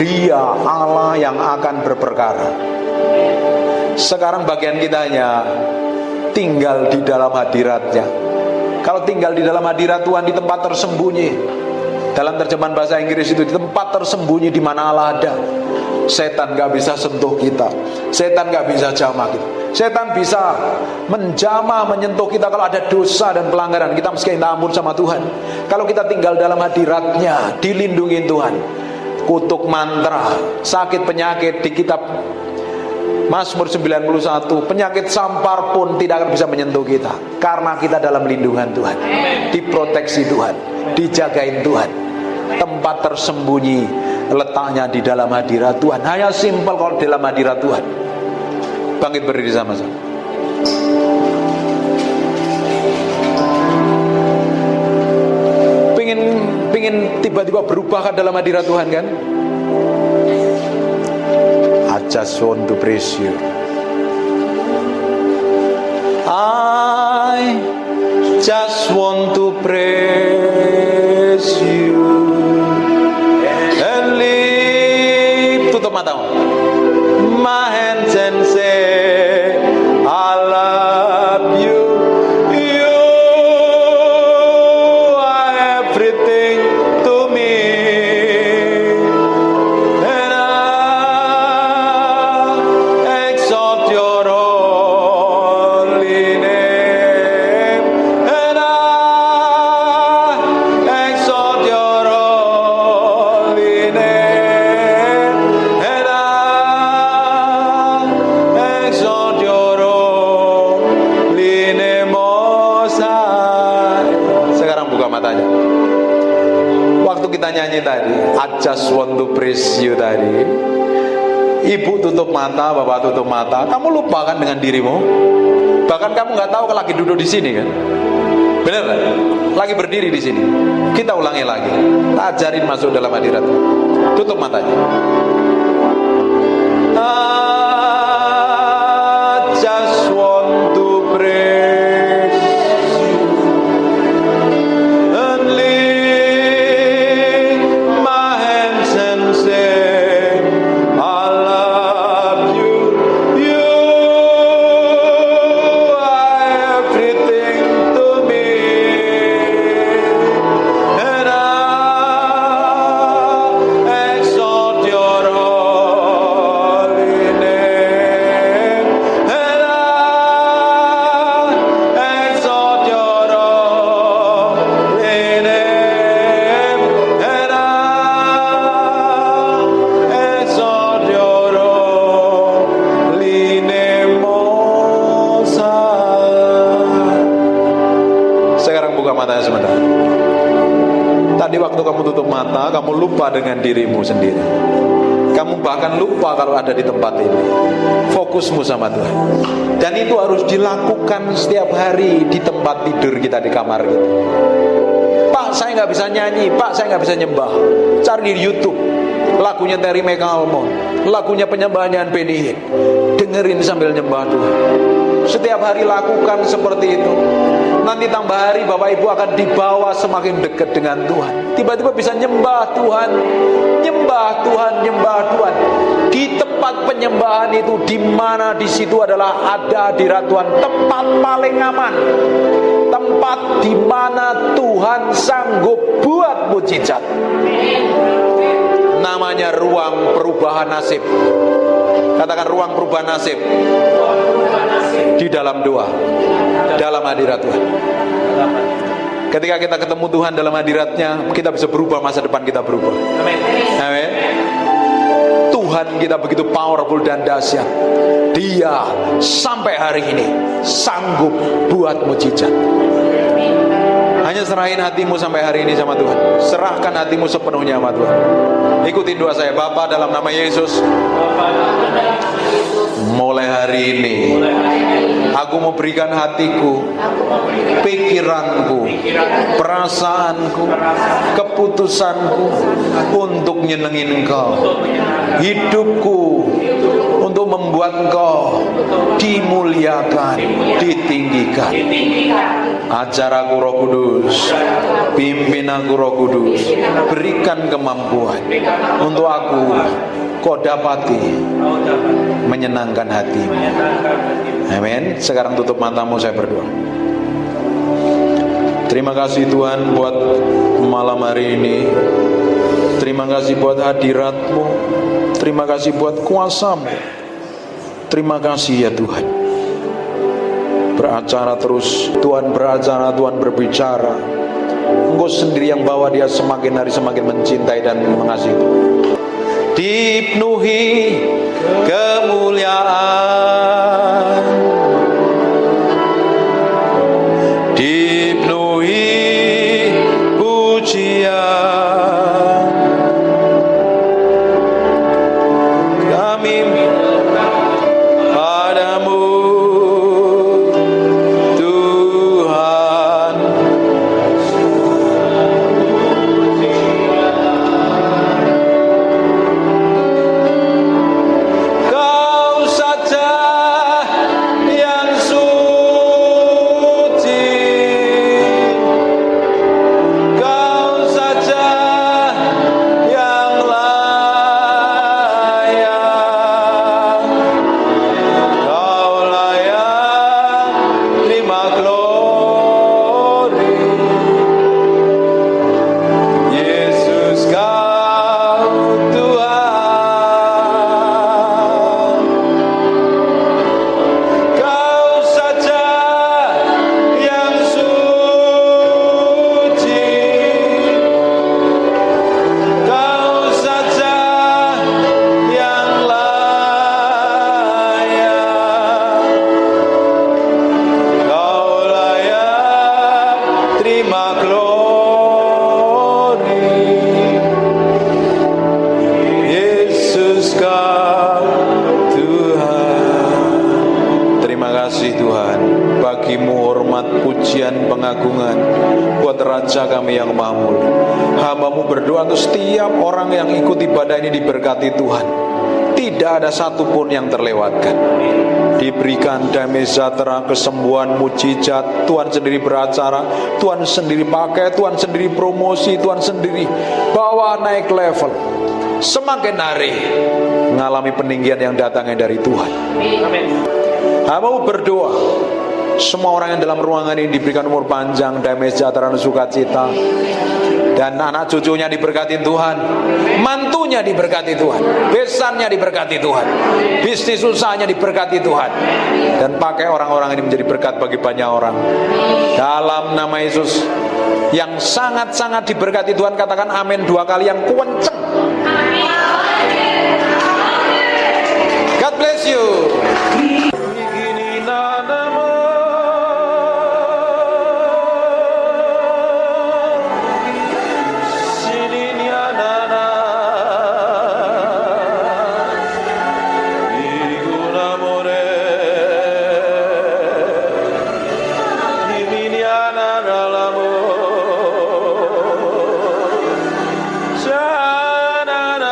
Dia Allah yang akan berperkara. Sekarang bagian kita hanya tinggal di dalam hadirat-Nya. Kalau tinggal di dalam hadirat Tuhan, di tempat tersembunyi, dalam terjemahan bahasa Inggris itu, di tempat tersembunyi di mana Allah ada, setan gak bisa sentuh kita, setan gak bisa jamah kita. Setan bisa menjamah, menyentuh kita kalau ada dosa dan pelanggaran. Kita mesti minta ampun sama Tuhan. Kalau kita tinggal dalam hadirat-Nya, dilindungi Tuhan. Kutuk mantra, sakit penyakit di kitab Mazmur 91, penyakit sampar pun tidak akan bisa menyentuh kita, karena kita dalam lindungan Tuhan, diproteksi Tuhan, dijagain Tuhan. Tempat tersembunyi letaknya di dalam hadirat Tuhan. Hanya simpel kalau di dalam hadirat Tuhan. Bangkit berdiri sama-sama. Pingin tiba-tiba berubah kan dalam hadirat Tuhan kan? I just want to praise you. I just want to praise you and lift. Tutup matamu. My hands and say I love you. You are everything to me. And I exalt your holy name. And I exalt your holy name. And I exalt your holy name, Most High. Sekarang buka matanya. Waktu kita nyanyi tadi, I just want to praise you tadi, Ibu tutup mata, Bapak tutup mata. Kamu lupakan dengan dirimu. Bahkan kamu nggak tahu kalau lagi duduk di sini kan? Bener kan? Lagi berdiri di sini. Kita ulangi lagi. Ajarin masuk dalam hadirat. Tutup matanya. I just want to praise and lift my hands and say I love you. You are everything to me. And I exalt your holy name. And I exalt your holy name. And I exalt your holy name, Most High. Sekarang buka matanya sebentar. Tadi waktu kamu tutup mata, kamu lupa dengan dirimu sendiri. Kamu bahkan lupa kalau ada di tempat ini. Fokusmu sama Tuhan. Dan itu harus dilakukan setiap hari di tempat tidur kita, di kamar kita. Pak, saya nggak bisa nyanyi. Pak, saya nggak bisa nyembah. Cari di YouTube lagunya Terry McAlmont, lagunya penyembahan Benny Hinn. Dengerin sambil nyembah Tuhan. Setiap hari lakukan seperti itu. Nanti tambah hari Bapak Ibu akan dibawa semakin dekat dengan Tuhan. Tiba-tiba bisa nyembah Tuhan, nyembah Tuhan, nyembah Tuhan. Di tempat penyembahan itu, di mana di situ adalah ada hadirat Tuhan, tempat paling aman, tempat di mana Tuhan sanggup buat mujizat. Namanya ruang perubahan nasib. Katakan ruang perubahan nasib. Di dalam doa, dalam hadirat Tuhan. Ketika kita ketemu Tuhan dalam hadiratnya, kita bisa berubah, masa depan kita berubah. Amin. Tuhan kita begitu powerful dan dahsyat. Dia sampai hari ini sanggup buat mujizat. Hanya serahin hatimu sampai hari ini sama Tuhan. Serahkan hatimu sepenuhnya sama Tuhan. Ikutin doa saya. Bapa, dalam nama Yesus, mulai hari ini aku mau berikan hatiku, pikiranku, perasaanku, keputusanku untuk nyenengin Engkau. Hidupku untuk membuat Engkau dimuliakan, ditinggikan. Ajar aku Roh Kudus, pimpin aku Roh Kudus, berikan kemampuan untuk aku kau dapati menyenangkan hatimu. Amin. Sekarang tutup matamu, saya berdoa. Terima kasih Tuhan buat malam hari ini. Terima kasih buat hadirat-Mu. Terima kasih buat kuasa-Mu. Terima kasih ya Tuhan. Beracara terus, Tuhan beracara, Tuhan berbicara. Engkau sendiri yang bawa dia semakin hari semakin mencintai dan mengasihi. Dipenuhi kemuliaan, dipenuhi pujian. Kami padamu Tuhan. Kau saja yang suci, Kau saja yang layak, Kau layak terima glory. Yesus Kau Tuhan. Kau saja yang suci, Kau saja yang layak, Kau layak terima glory. Yesus Kau Tuhan. Terima kasih Tuhan. Bagimu hormat, pujian, pengagungan buat Raja kami yang Maha Mulia. Hamba-Mu berdoa untuk setiap orang yang ikut ibadah ini diberkati Tuhan. Tidak ada satupun yang terlewatkan. Diberikan damai sejahtera, kesembuhan, mujizat. Tuhan sendiri beracara, Tuhan sendiri pakai, Tuhan sendiri promosi, Tuhan sendiri bawa naik level. Semakin hari mengalami peninggian yang datangnya dari Tuhan. Hamba-Mu berdoa, semua orang yang dalam ruangan ini diberikan umur panjang, damai sejahtera dan sukacita. Dan anak cucunya diberkati Tuhan, mantunya diberkati Tuhan, besannya diberkati Tuhan, bisnis usahanya diberkati Tuhan. Dan pakai orang-orang ini menjadi berkat bagi banyak orang. Dalam nama Yesus yang sangat-sangat diberkati Tuhan, katakan amin 2 kali yang kenceng. God bless you. Na na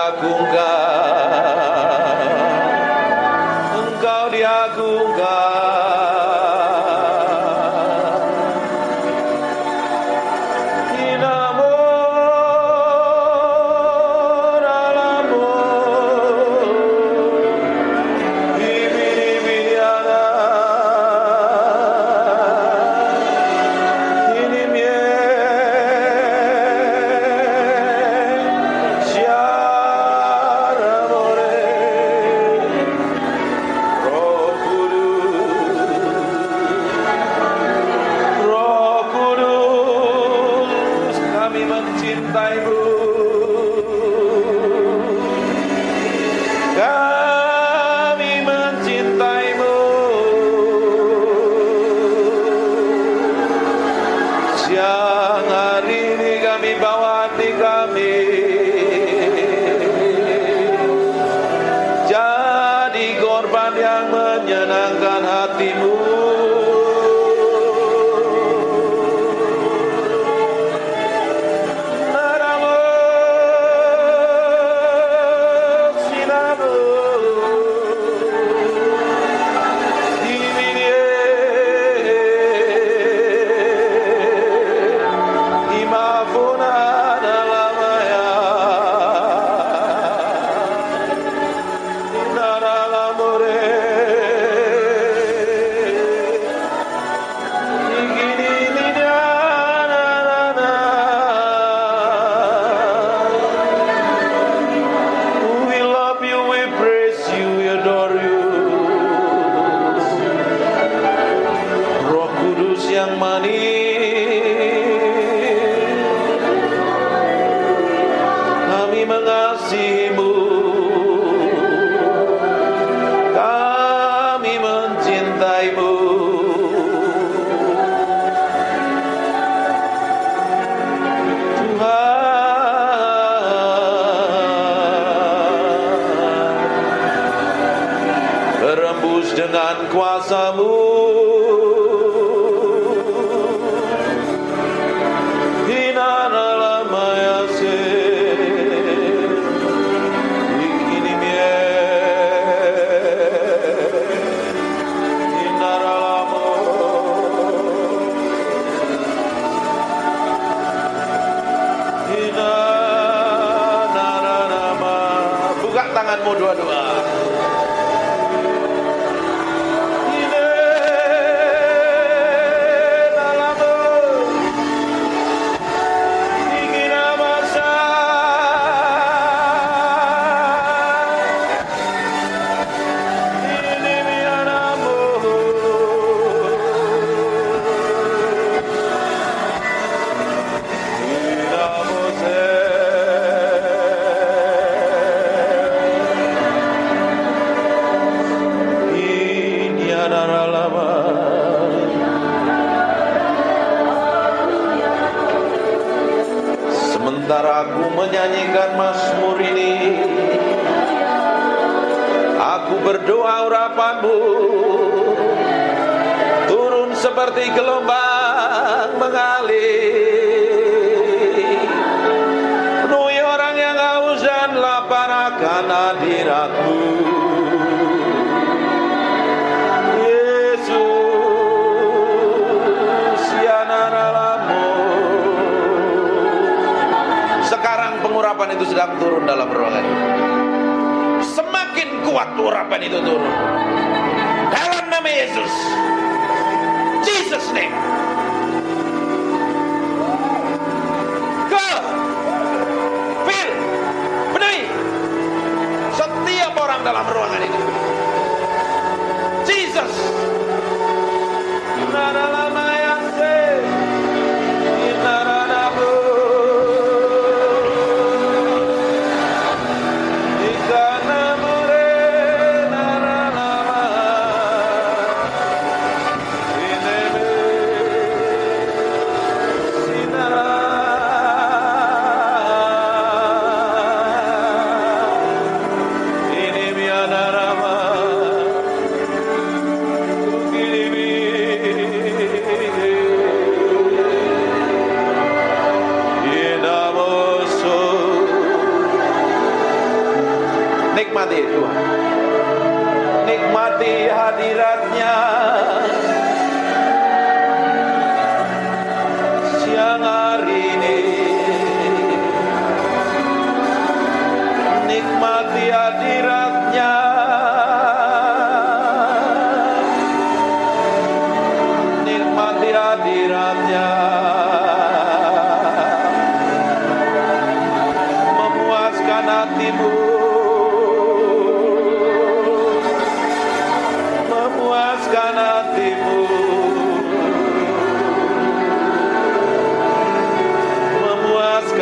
diagungkan, Engkau diagungkan. In amor al amor, viviana, in Roh Kudus, kami mencintaimu, kami mencintaimu. Siang hari ini kami bawa hati kami jadi korban yang menyenangkan hatimu. Yang manis, kami mengasihimu, kami mencintaimu. Tuhan, rembus dengan kuasa-Mu. Buka tanganmu dua-dua. Sementara aku menyanyikan mazmur ini, aku berdoa urapan-Mu turun seperti gelombang mengalir, penuhi orang yang haus dan lapar akan hadirat-Mu. Urapan itu sedang turun dalam ruangan ini. Semakin kuat urapan itu turun dalam nama Yesus. Jesus name. Go, fill, penuhi setiap orang dalam ruangan ini. Jesus.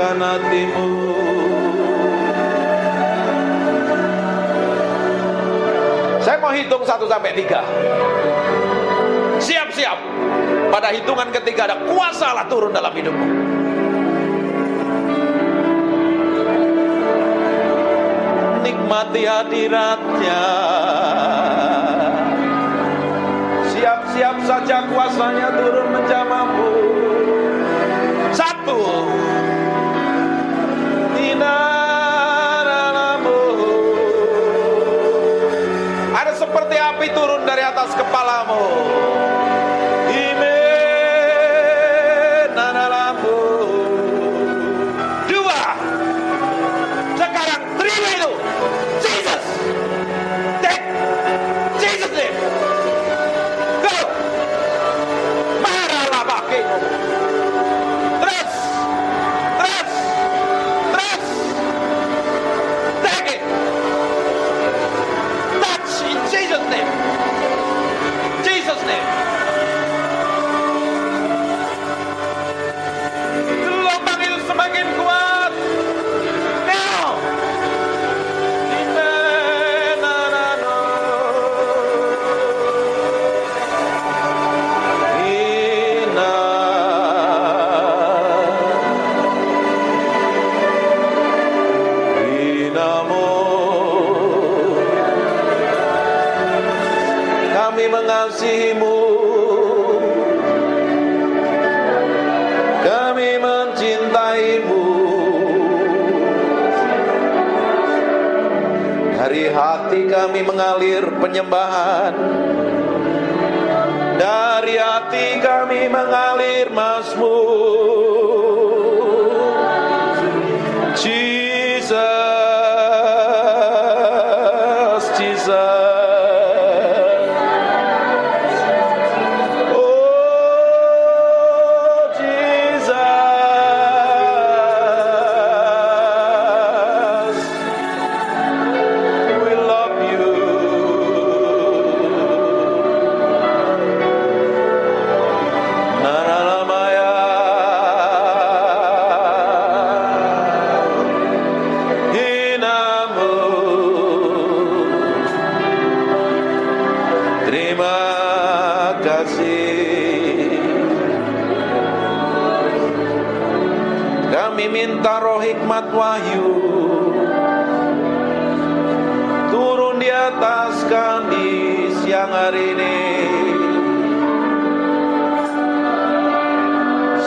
menyenangkan hatimu. Saya mau hitung 1 sampai 3. Siap-siap. Pada hitungan ketiga ada kuasa Allah turun dalam hidupmu. Nikmati hadiratnya. Siap-siap saja kuasanya turun menjamahmu. 1. Ada seperti api turun dari atas kepalamu. Mengasihimu, kami mencintaimu. Dari hati kami mengalir penyembahan, dari hati kami mengalir mazmur. Jesus, Jesus. Minta roh hikmat wahyu turun di atas kami siang hari ini.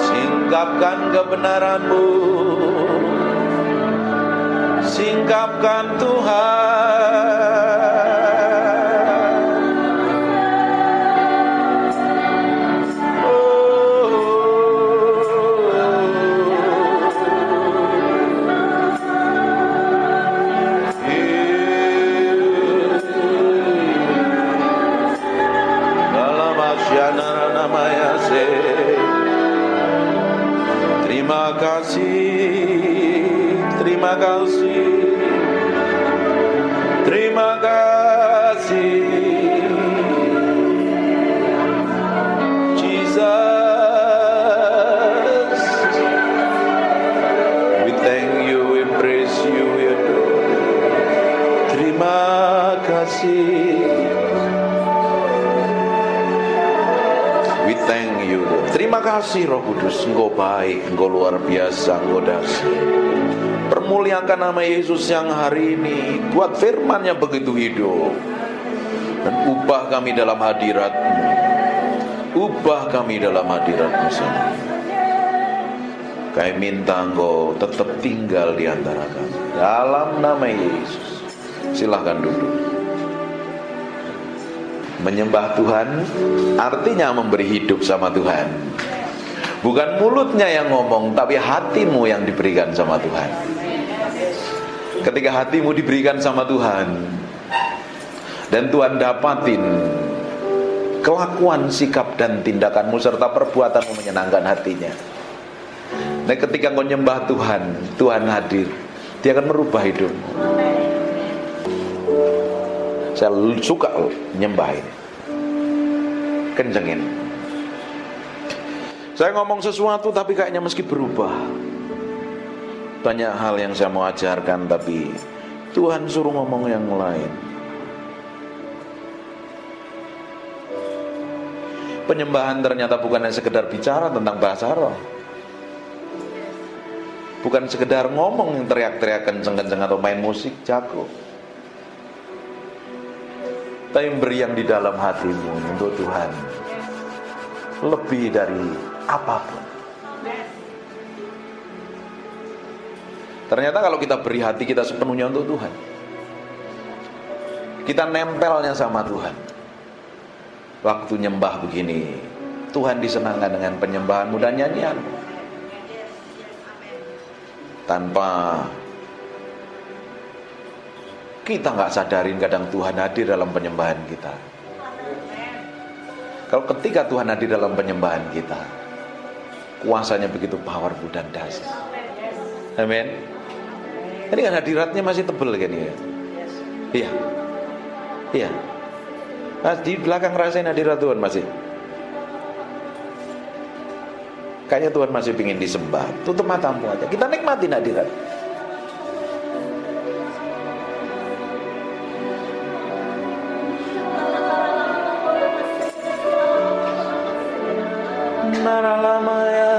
Singkapkan kebenaran-Mu, singkapkan Tuhan. Terima kasih, terima kasih, terima kasih, Jesus. We thank you, we praise you, we adore. Terima kasih. We thank you. Terima kasih Roh Kudus, Engkau baik, Engkau luar biasa, Engkau dahsyat. Permuliakan nama Yesus yang hari ini, buat firman-Nya begitu hidup. Dan ubah kami dalam hadirat-Mu. Ubah kami dalam hadirat-Mu sendiri. Kami minta Engkau tetap tinggal di antara kami. Dalam nama Yesus. Silahkan duduk. Menyembah Tuhan artinya memberi hidup sama Tuhan. Bukan mulutnya yang ngomong, tapi hatimu yang diberikan sama Tuhan. Ketika hatimu diberikan sama Tuhan, dan Tuhan dapatin kelakuan, sikap, dan tindakanmu serta perbuatanmu menyenangkan hatinya. Nah, ketika kau nyembah Tuhan, Tuhan hadir, Dia akan merubah hidupmu. Saya suka nyembah ini. Kencengin. Saya ngomong sesuatu tapi kayaknya meski berubah. Banyak hal yang saya mau ajarkan, tapi Tuhan suruh ngomong yang lain. Penyembahan ternyata bukan hanya sekedar bicara tentang bahasa roh, bukan sekedar ngomong yang teriak-teriak kenceng-kenceng atau main musik jago, tapi beri yang di dalam hatimu untuk Tuhan lebih dari apapun. Ternyata kalau kita beri hati kita sepenuhnya untuk Tuhan, kita nempelnya sama Tuhan. Waktu nyembah begini, Tuhan disenangkan dengan penyembahanmu dan nyanyian. Tanpa kita nggak sadarin, kadang Tuhan hadir dalam penyembahan kita. Kalau ketika Tuhan hadir dalam penyembahan kita, kuasanya begitu powerful dan dahsyat. Amin. Ini kan hadiratnya masih tebel kan ya? Iya. Iya. Mas di belakang rasain hadirat Tuhan masih. Kayaknya Tuhan masih ingin disembah. Tutup matamu aja. Kita nikmatin hadirat. Naralamaya,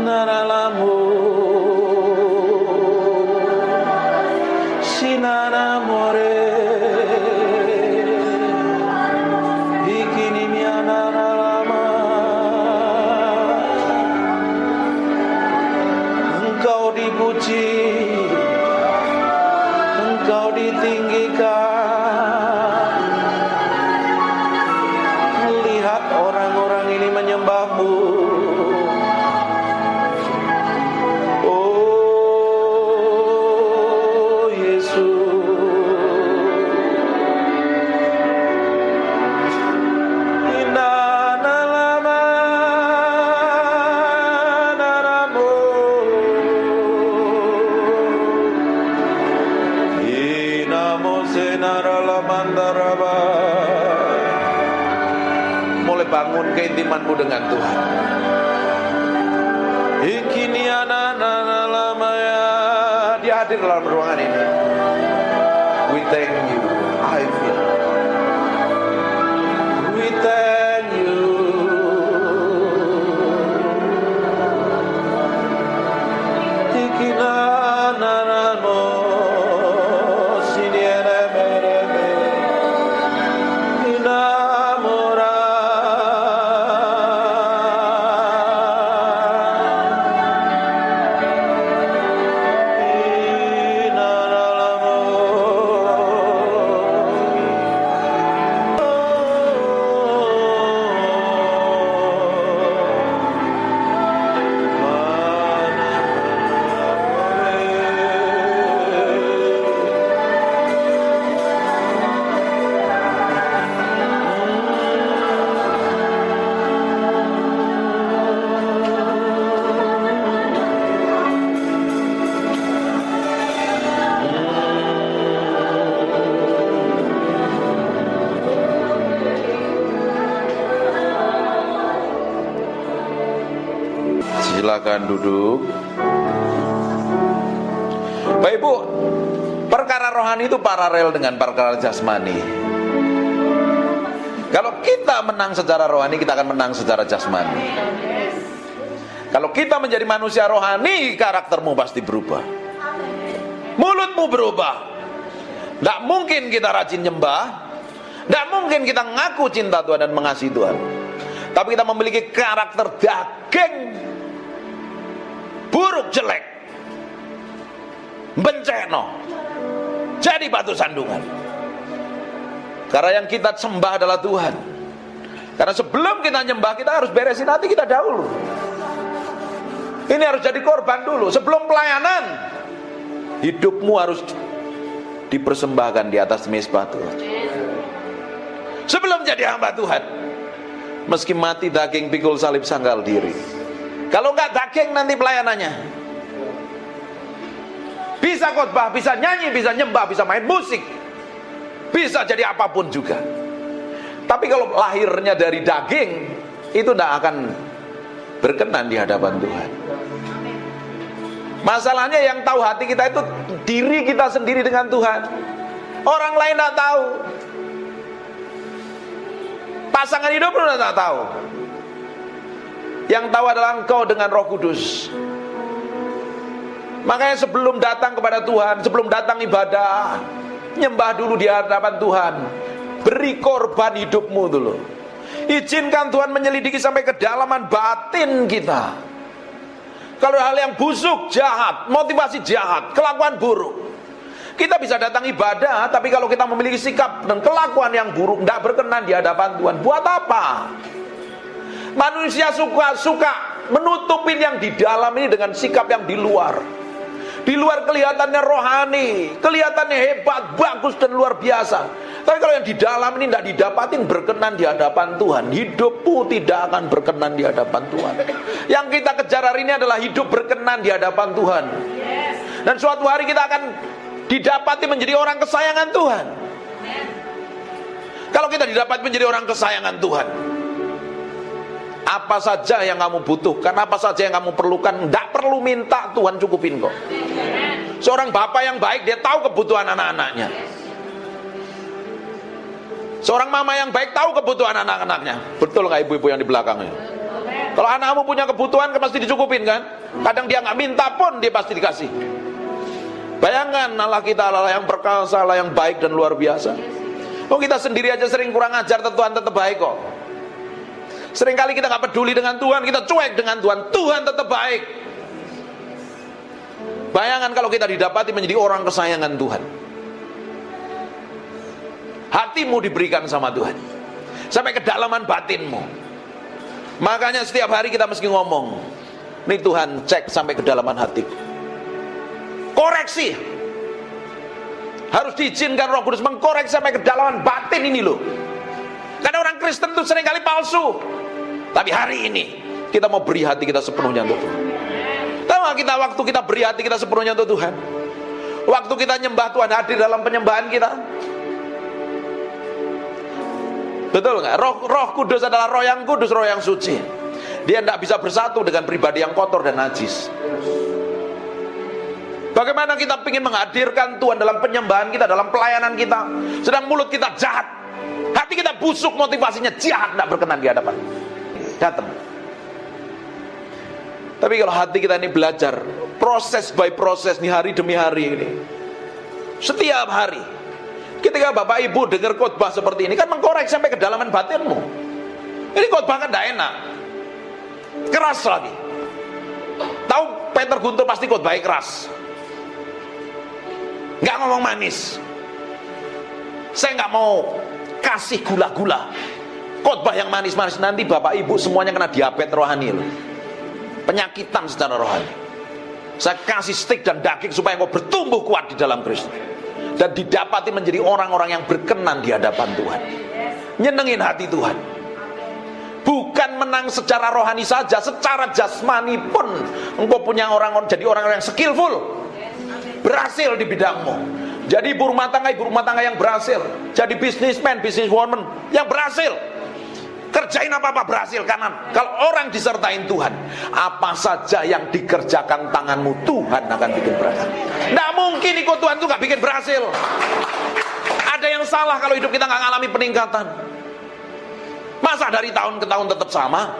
naralamu, sinanamore, ikinimia naralama. Engkau dipuji, Engkau ditinggikan. Melihat orang-orang ini menyembahmu. Oh Yesus, inana lama naramu, inamo senarala mandaraba. Mulai bangun keintimanmu dengan Tuhan. Ikiniana nanalamaya, dia hadir dalam ruangan ini. We thank you. I feel. We thank you. Ikinana namo siniere mereme inamora. Silakan duduk. Bapak Ibu, perkara rohani itu paralel dengan perkara jasmani. Kalau kita menang secara rohani, kita akan menang secara jasmani. Kalau kita menjadi manusia rohani, karaktermu pasti berubah. Mulutmu berubah. Tidak mungkin kita rajin nyembah, tidak mungkin kita ngaku cinta Tuhan dan mengasihi Tuhan, tapi kita memiliki karakter daging, buruk, jelek, benceno, jadi batu sandungan. Karena yang kita sembah adalah Tuhan. Karena sebelum kita nyembah, kita harus beresin hati kita dahulu. Ini harus jadi korban dulu. Sebelum pelayanan, hidupmu harus dipersembahkan di atas mezbah Tuhan. Sebelum jadi hamba Tuhan, meski mati daging, pikul salib, sangkal diri. Kalau enggak daging, nanti pelayanannya bisa khotbah, bisa nyanyi, bisa nyembah, bisa main musik, bisa jadi apapun juga. Tapi kalau lahirnya dari daging, itu enggak akan berkenan di hadapan Tuhan. Masalahnya yang tahu hati kita itu diri kita sendiri dengan Tuhan. Orang lain tidak tahu. Pasangan hidup pun tidak tahu. Yang tahu adalah engkau dengan Roh Kudus. Makanya sebelum datang kepada Tuhan, sebelum datang ibadah, nyembah dulu di hadapan Tuhan. Beri korban hidupmu dulu. Izinkan Tuhan menyelidiki sampai kedalaman batin kita. Kalau hal yang busuk, jahat, motivasi jahat, kelakuan buruk, kita bisa datang ibadah, tapi kalau kita memiliki sikap dan kelakuan yang buruk, tidak berkenan di hadapan Tuhan, buat apa? Manusia suka menutupin yang di dalam ini dengan sikap yang di luar. Di luar kelihatannya rohani, kelihatannya hebat, bagus dan luar biasa. Tapi kalau yang di dalam ini tidak didapatin berkenan di hadapan Tuhan, hidupmu tidak akan berkenan di hadapan Tuhan. Yang kita kejar hari ini adalah hidup berkenan di hadapan Tuhan. Dan suatu hari kita akan didapati menjadi orang kesayangan Tuhan. Kalau kita didapati menjadi orang kesayangan Tuhan, apa saja yang kamu butuhkan, apa saja yang kamu perlukan, tidak perlu minta, Tuhan cukupin kok. Seorang bapak yang baik, dia tahu kebutuhan anak-anaknya. Seorang mama yang baik tahu kebutuhan anak-anaknya. Betul nggak ibu-ibu yang di belakangnya? Kalau anakmu punya kebutuhan, pasti dicukupin kan? Kadang dia nggak minta pun, dia pasti dikasih. Bayangkan Allah kita Allah yang perkasa, Allah yang baik dan luar biasa. Oh, kita sendiri aja sering kurang ajar, Tuhan tetap baik kok. Seringkali kita nggak peduli dengan Tuhan, kita cuek dengan Tuhan, Tuhan tetap baik. Bayangkan kalau kita didapati menjadi orang kesayangan Tuhan. Hatimu diberikan sama Tuhan sampai kedalaman batinmu. Makanya setiap hari kita mesti ngomong, nih Tuhan, cek sampai kedalaman hatiku. Koreksi. Harus diizinkan Roh Kudus mengkoreksi sampai kedalaman batin ini loh. Karena orang Kristen tuh seringkali palsu. Tapi hari ini kita mau beri hati kita sepenuhnya untuk Tuhan. Tahu gak kita waktu kita beri hati kita sepenuhnya untuk Tuhan? Waktu kita nyembah, Tuhan hadir dalam penyembahan kita. Betul nggak? Roh Kudus adalah roh yang kudus, roh yang suci. Dia tidak bisa bersatu dengan pribadi yang kotor dan najis. Bagaimana kita ingin menghadirkan Tuhan dalam penyembahan kita, dalam pelayanan kita, sedang mulut kita jahat, hati kita busuk, motivasinya jahat, tidak berkenan di hadapan. Datang. Tapi kalau hati kita ini belajar, proses by proses nih, hari demi hari ini, setiap hari, ketika Bapak Ibu dengar khotbah seperti ini, kan mengkorek sampai kedalaman batinmu. Ini khotbah kan tidak enak, keras lagi. Tahu Peter Guntur pasti khotbahnya keras, nggak ngomong manis. Saya nggak mau kasih gula-gula, khotbah yang manis-manis, nanti Bapak Ibu semuanya kena diabetes rohani loh. Penyakitan secara rohani. Saya kasih stik dan daging supaya engkau bertumbuh kuat di dalam Kristus dan didapati menjadi orang-orang yang berkenan di hadapan Tuhan, nyenengin hati Tuhan. Bukan menang secara rohani saja, secara jasmani pun engkau punya jadi orang-orang yang skillful, berhasil di bidangmu. Jadi ibu rumah tangga yang berhasil, jadi businessman, businesswoman yang berhasil. Kerjain apa-apa berhasil, karena kalau orang disertain Tuhan, apa saja yang dikerjakan tanganmu Tuhan akan bikin berhasil. Tidak mungkin ikut Tuhan itu gak bikin berhasil. Ada yang salah kalau hidup kita gak ngalami peningkatan. Masa dari tahun ke tahun tetap sama?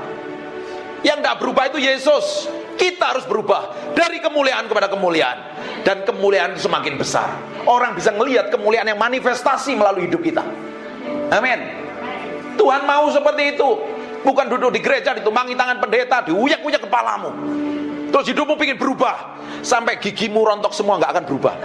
Yang gak berubah itu Yesus. Kita harus berubah dari kemuliaan kepada kemuliaan, dan kemuliaan semakin besar. Orang bisa melihat kemuliaan yang manifestasi melalui hidup kita. Amin. Tuhan mau seperti itu. Bukan duduk di gereja ditumpangi tangan pendeta, diuyak-uyak kepalamu, terus hidupmu ingin berubah sampai gigimu rontok semua, nggak akan berubah.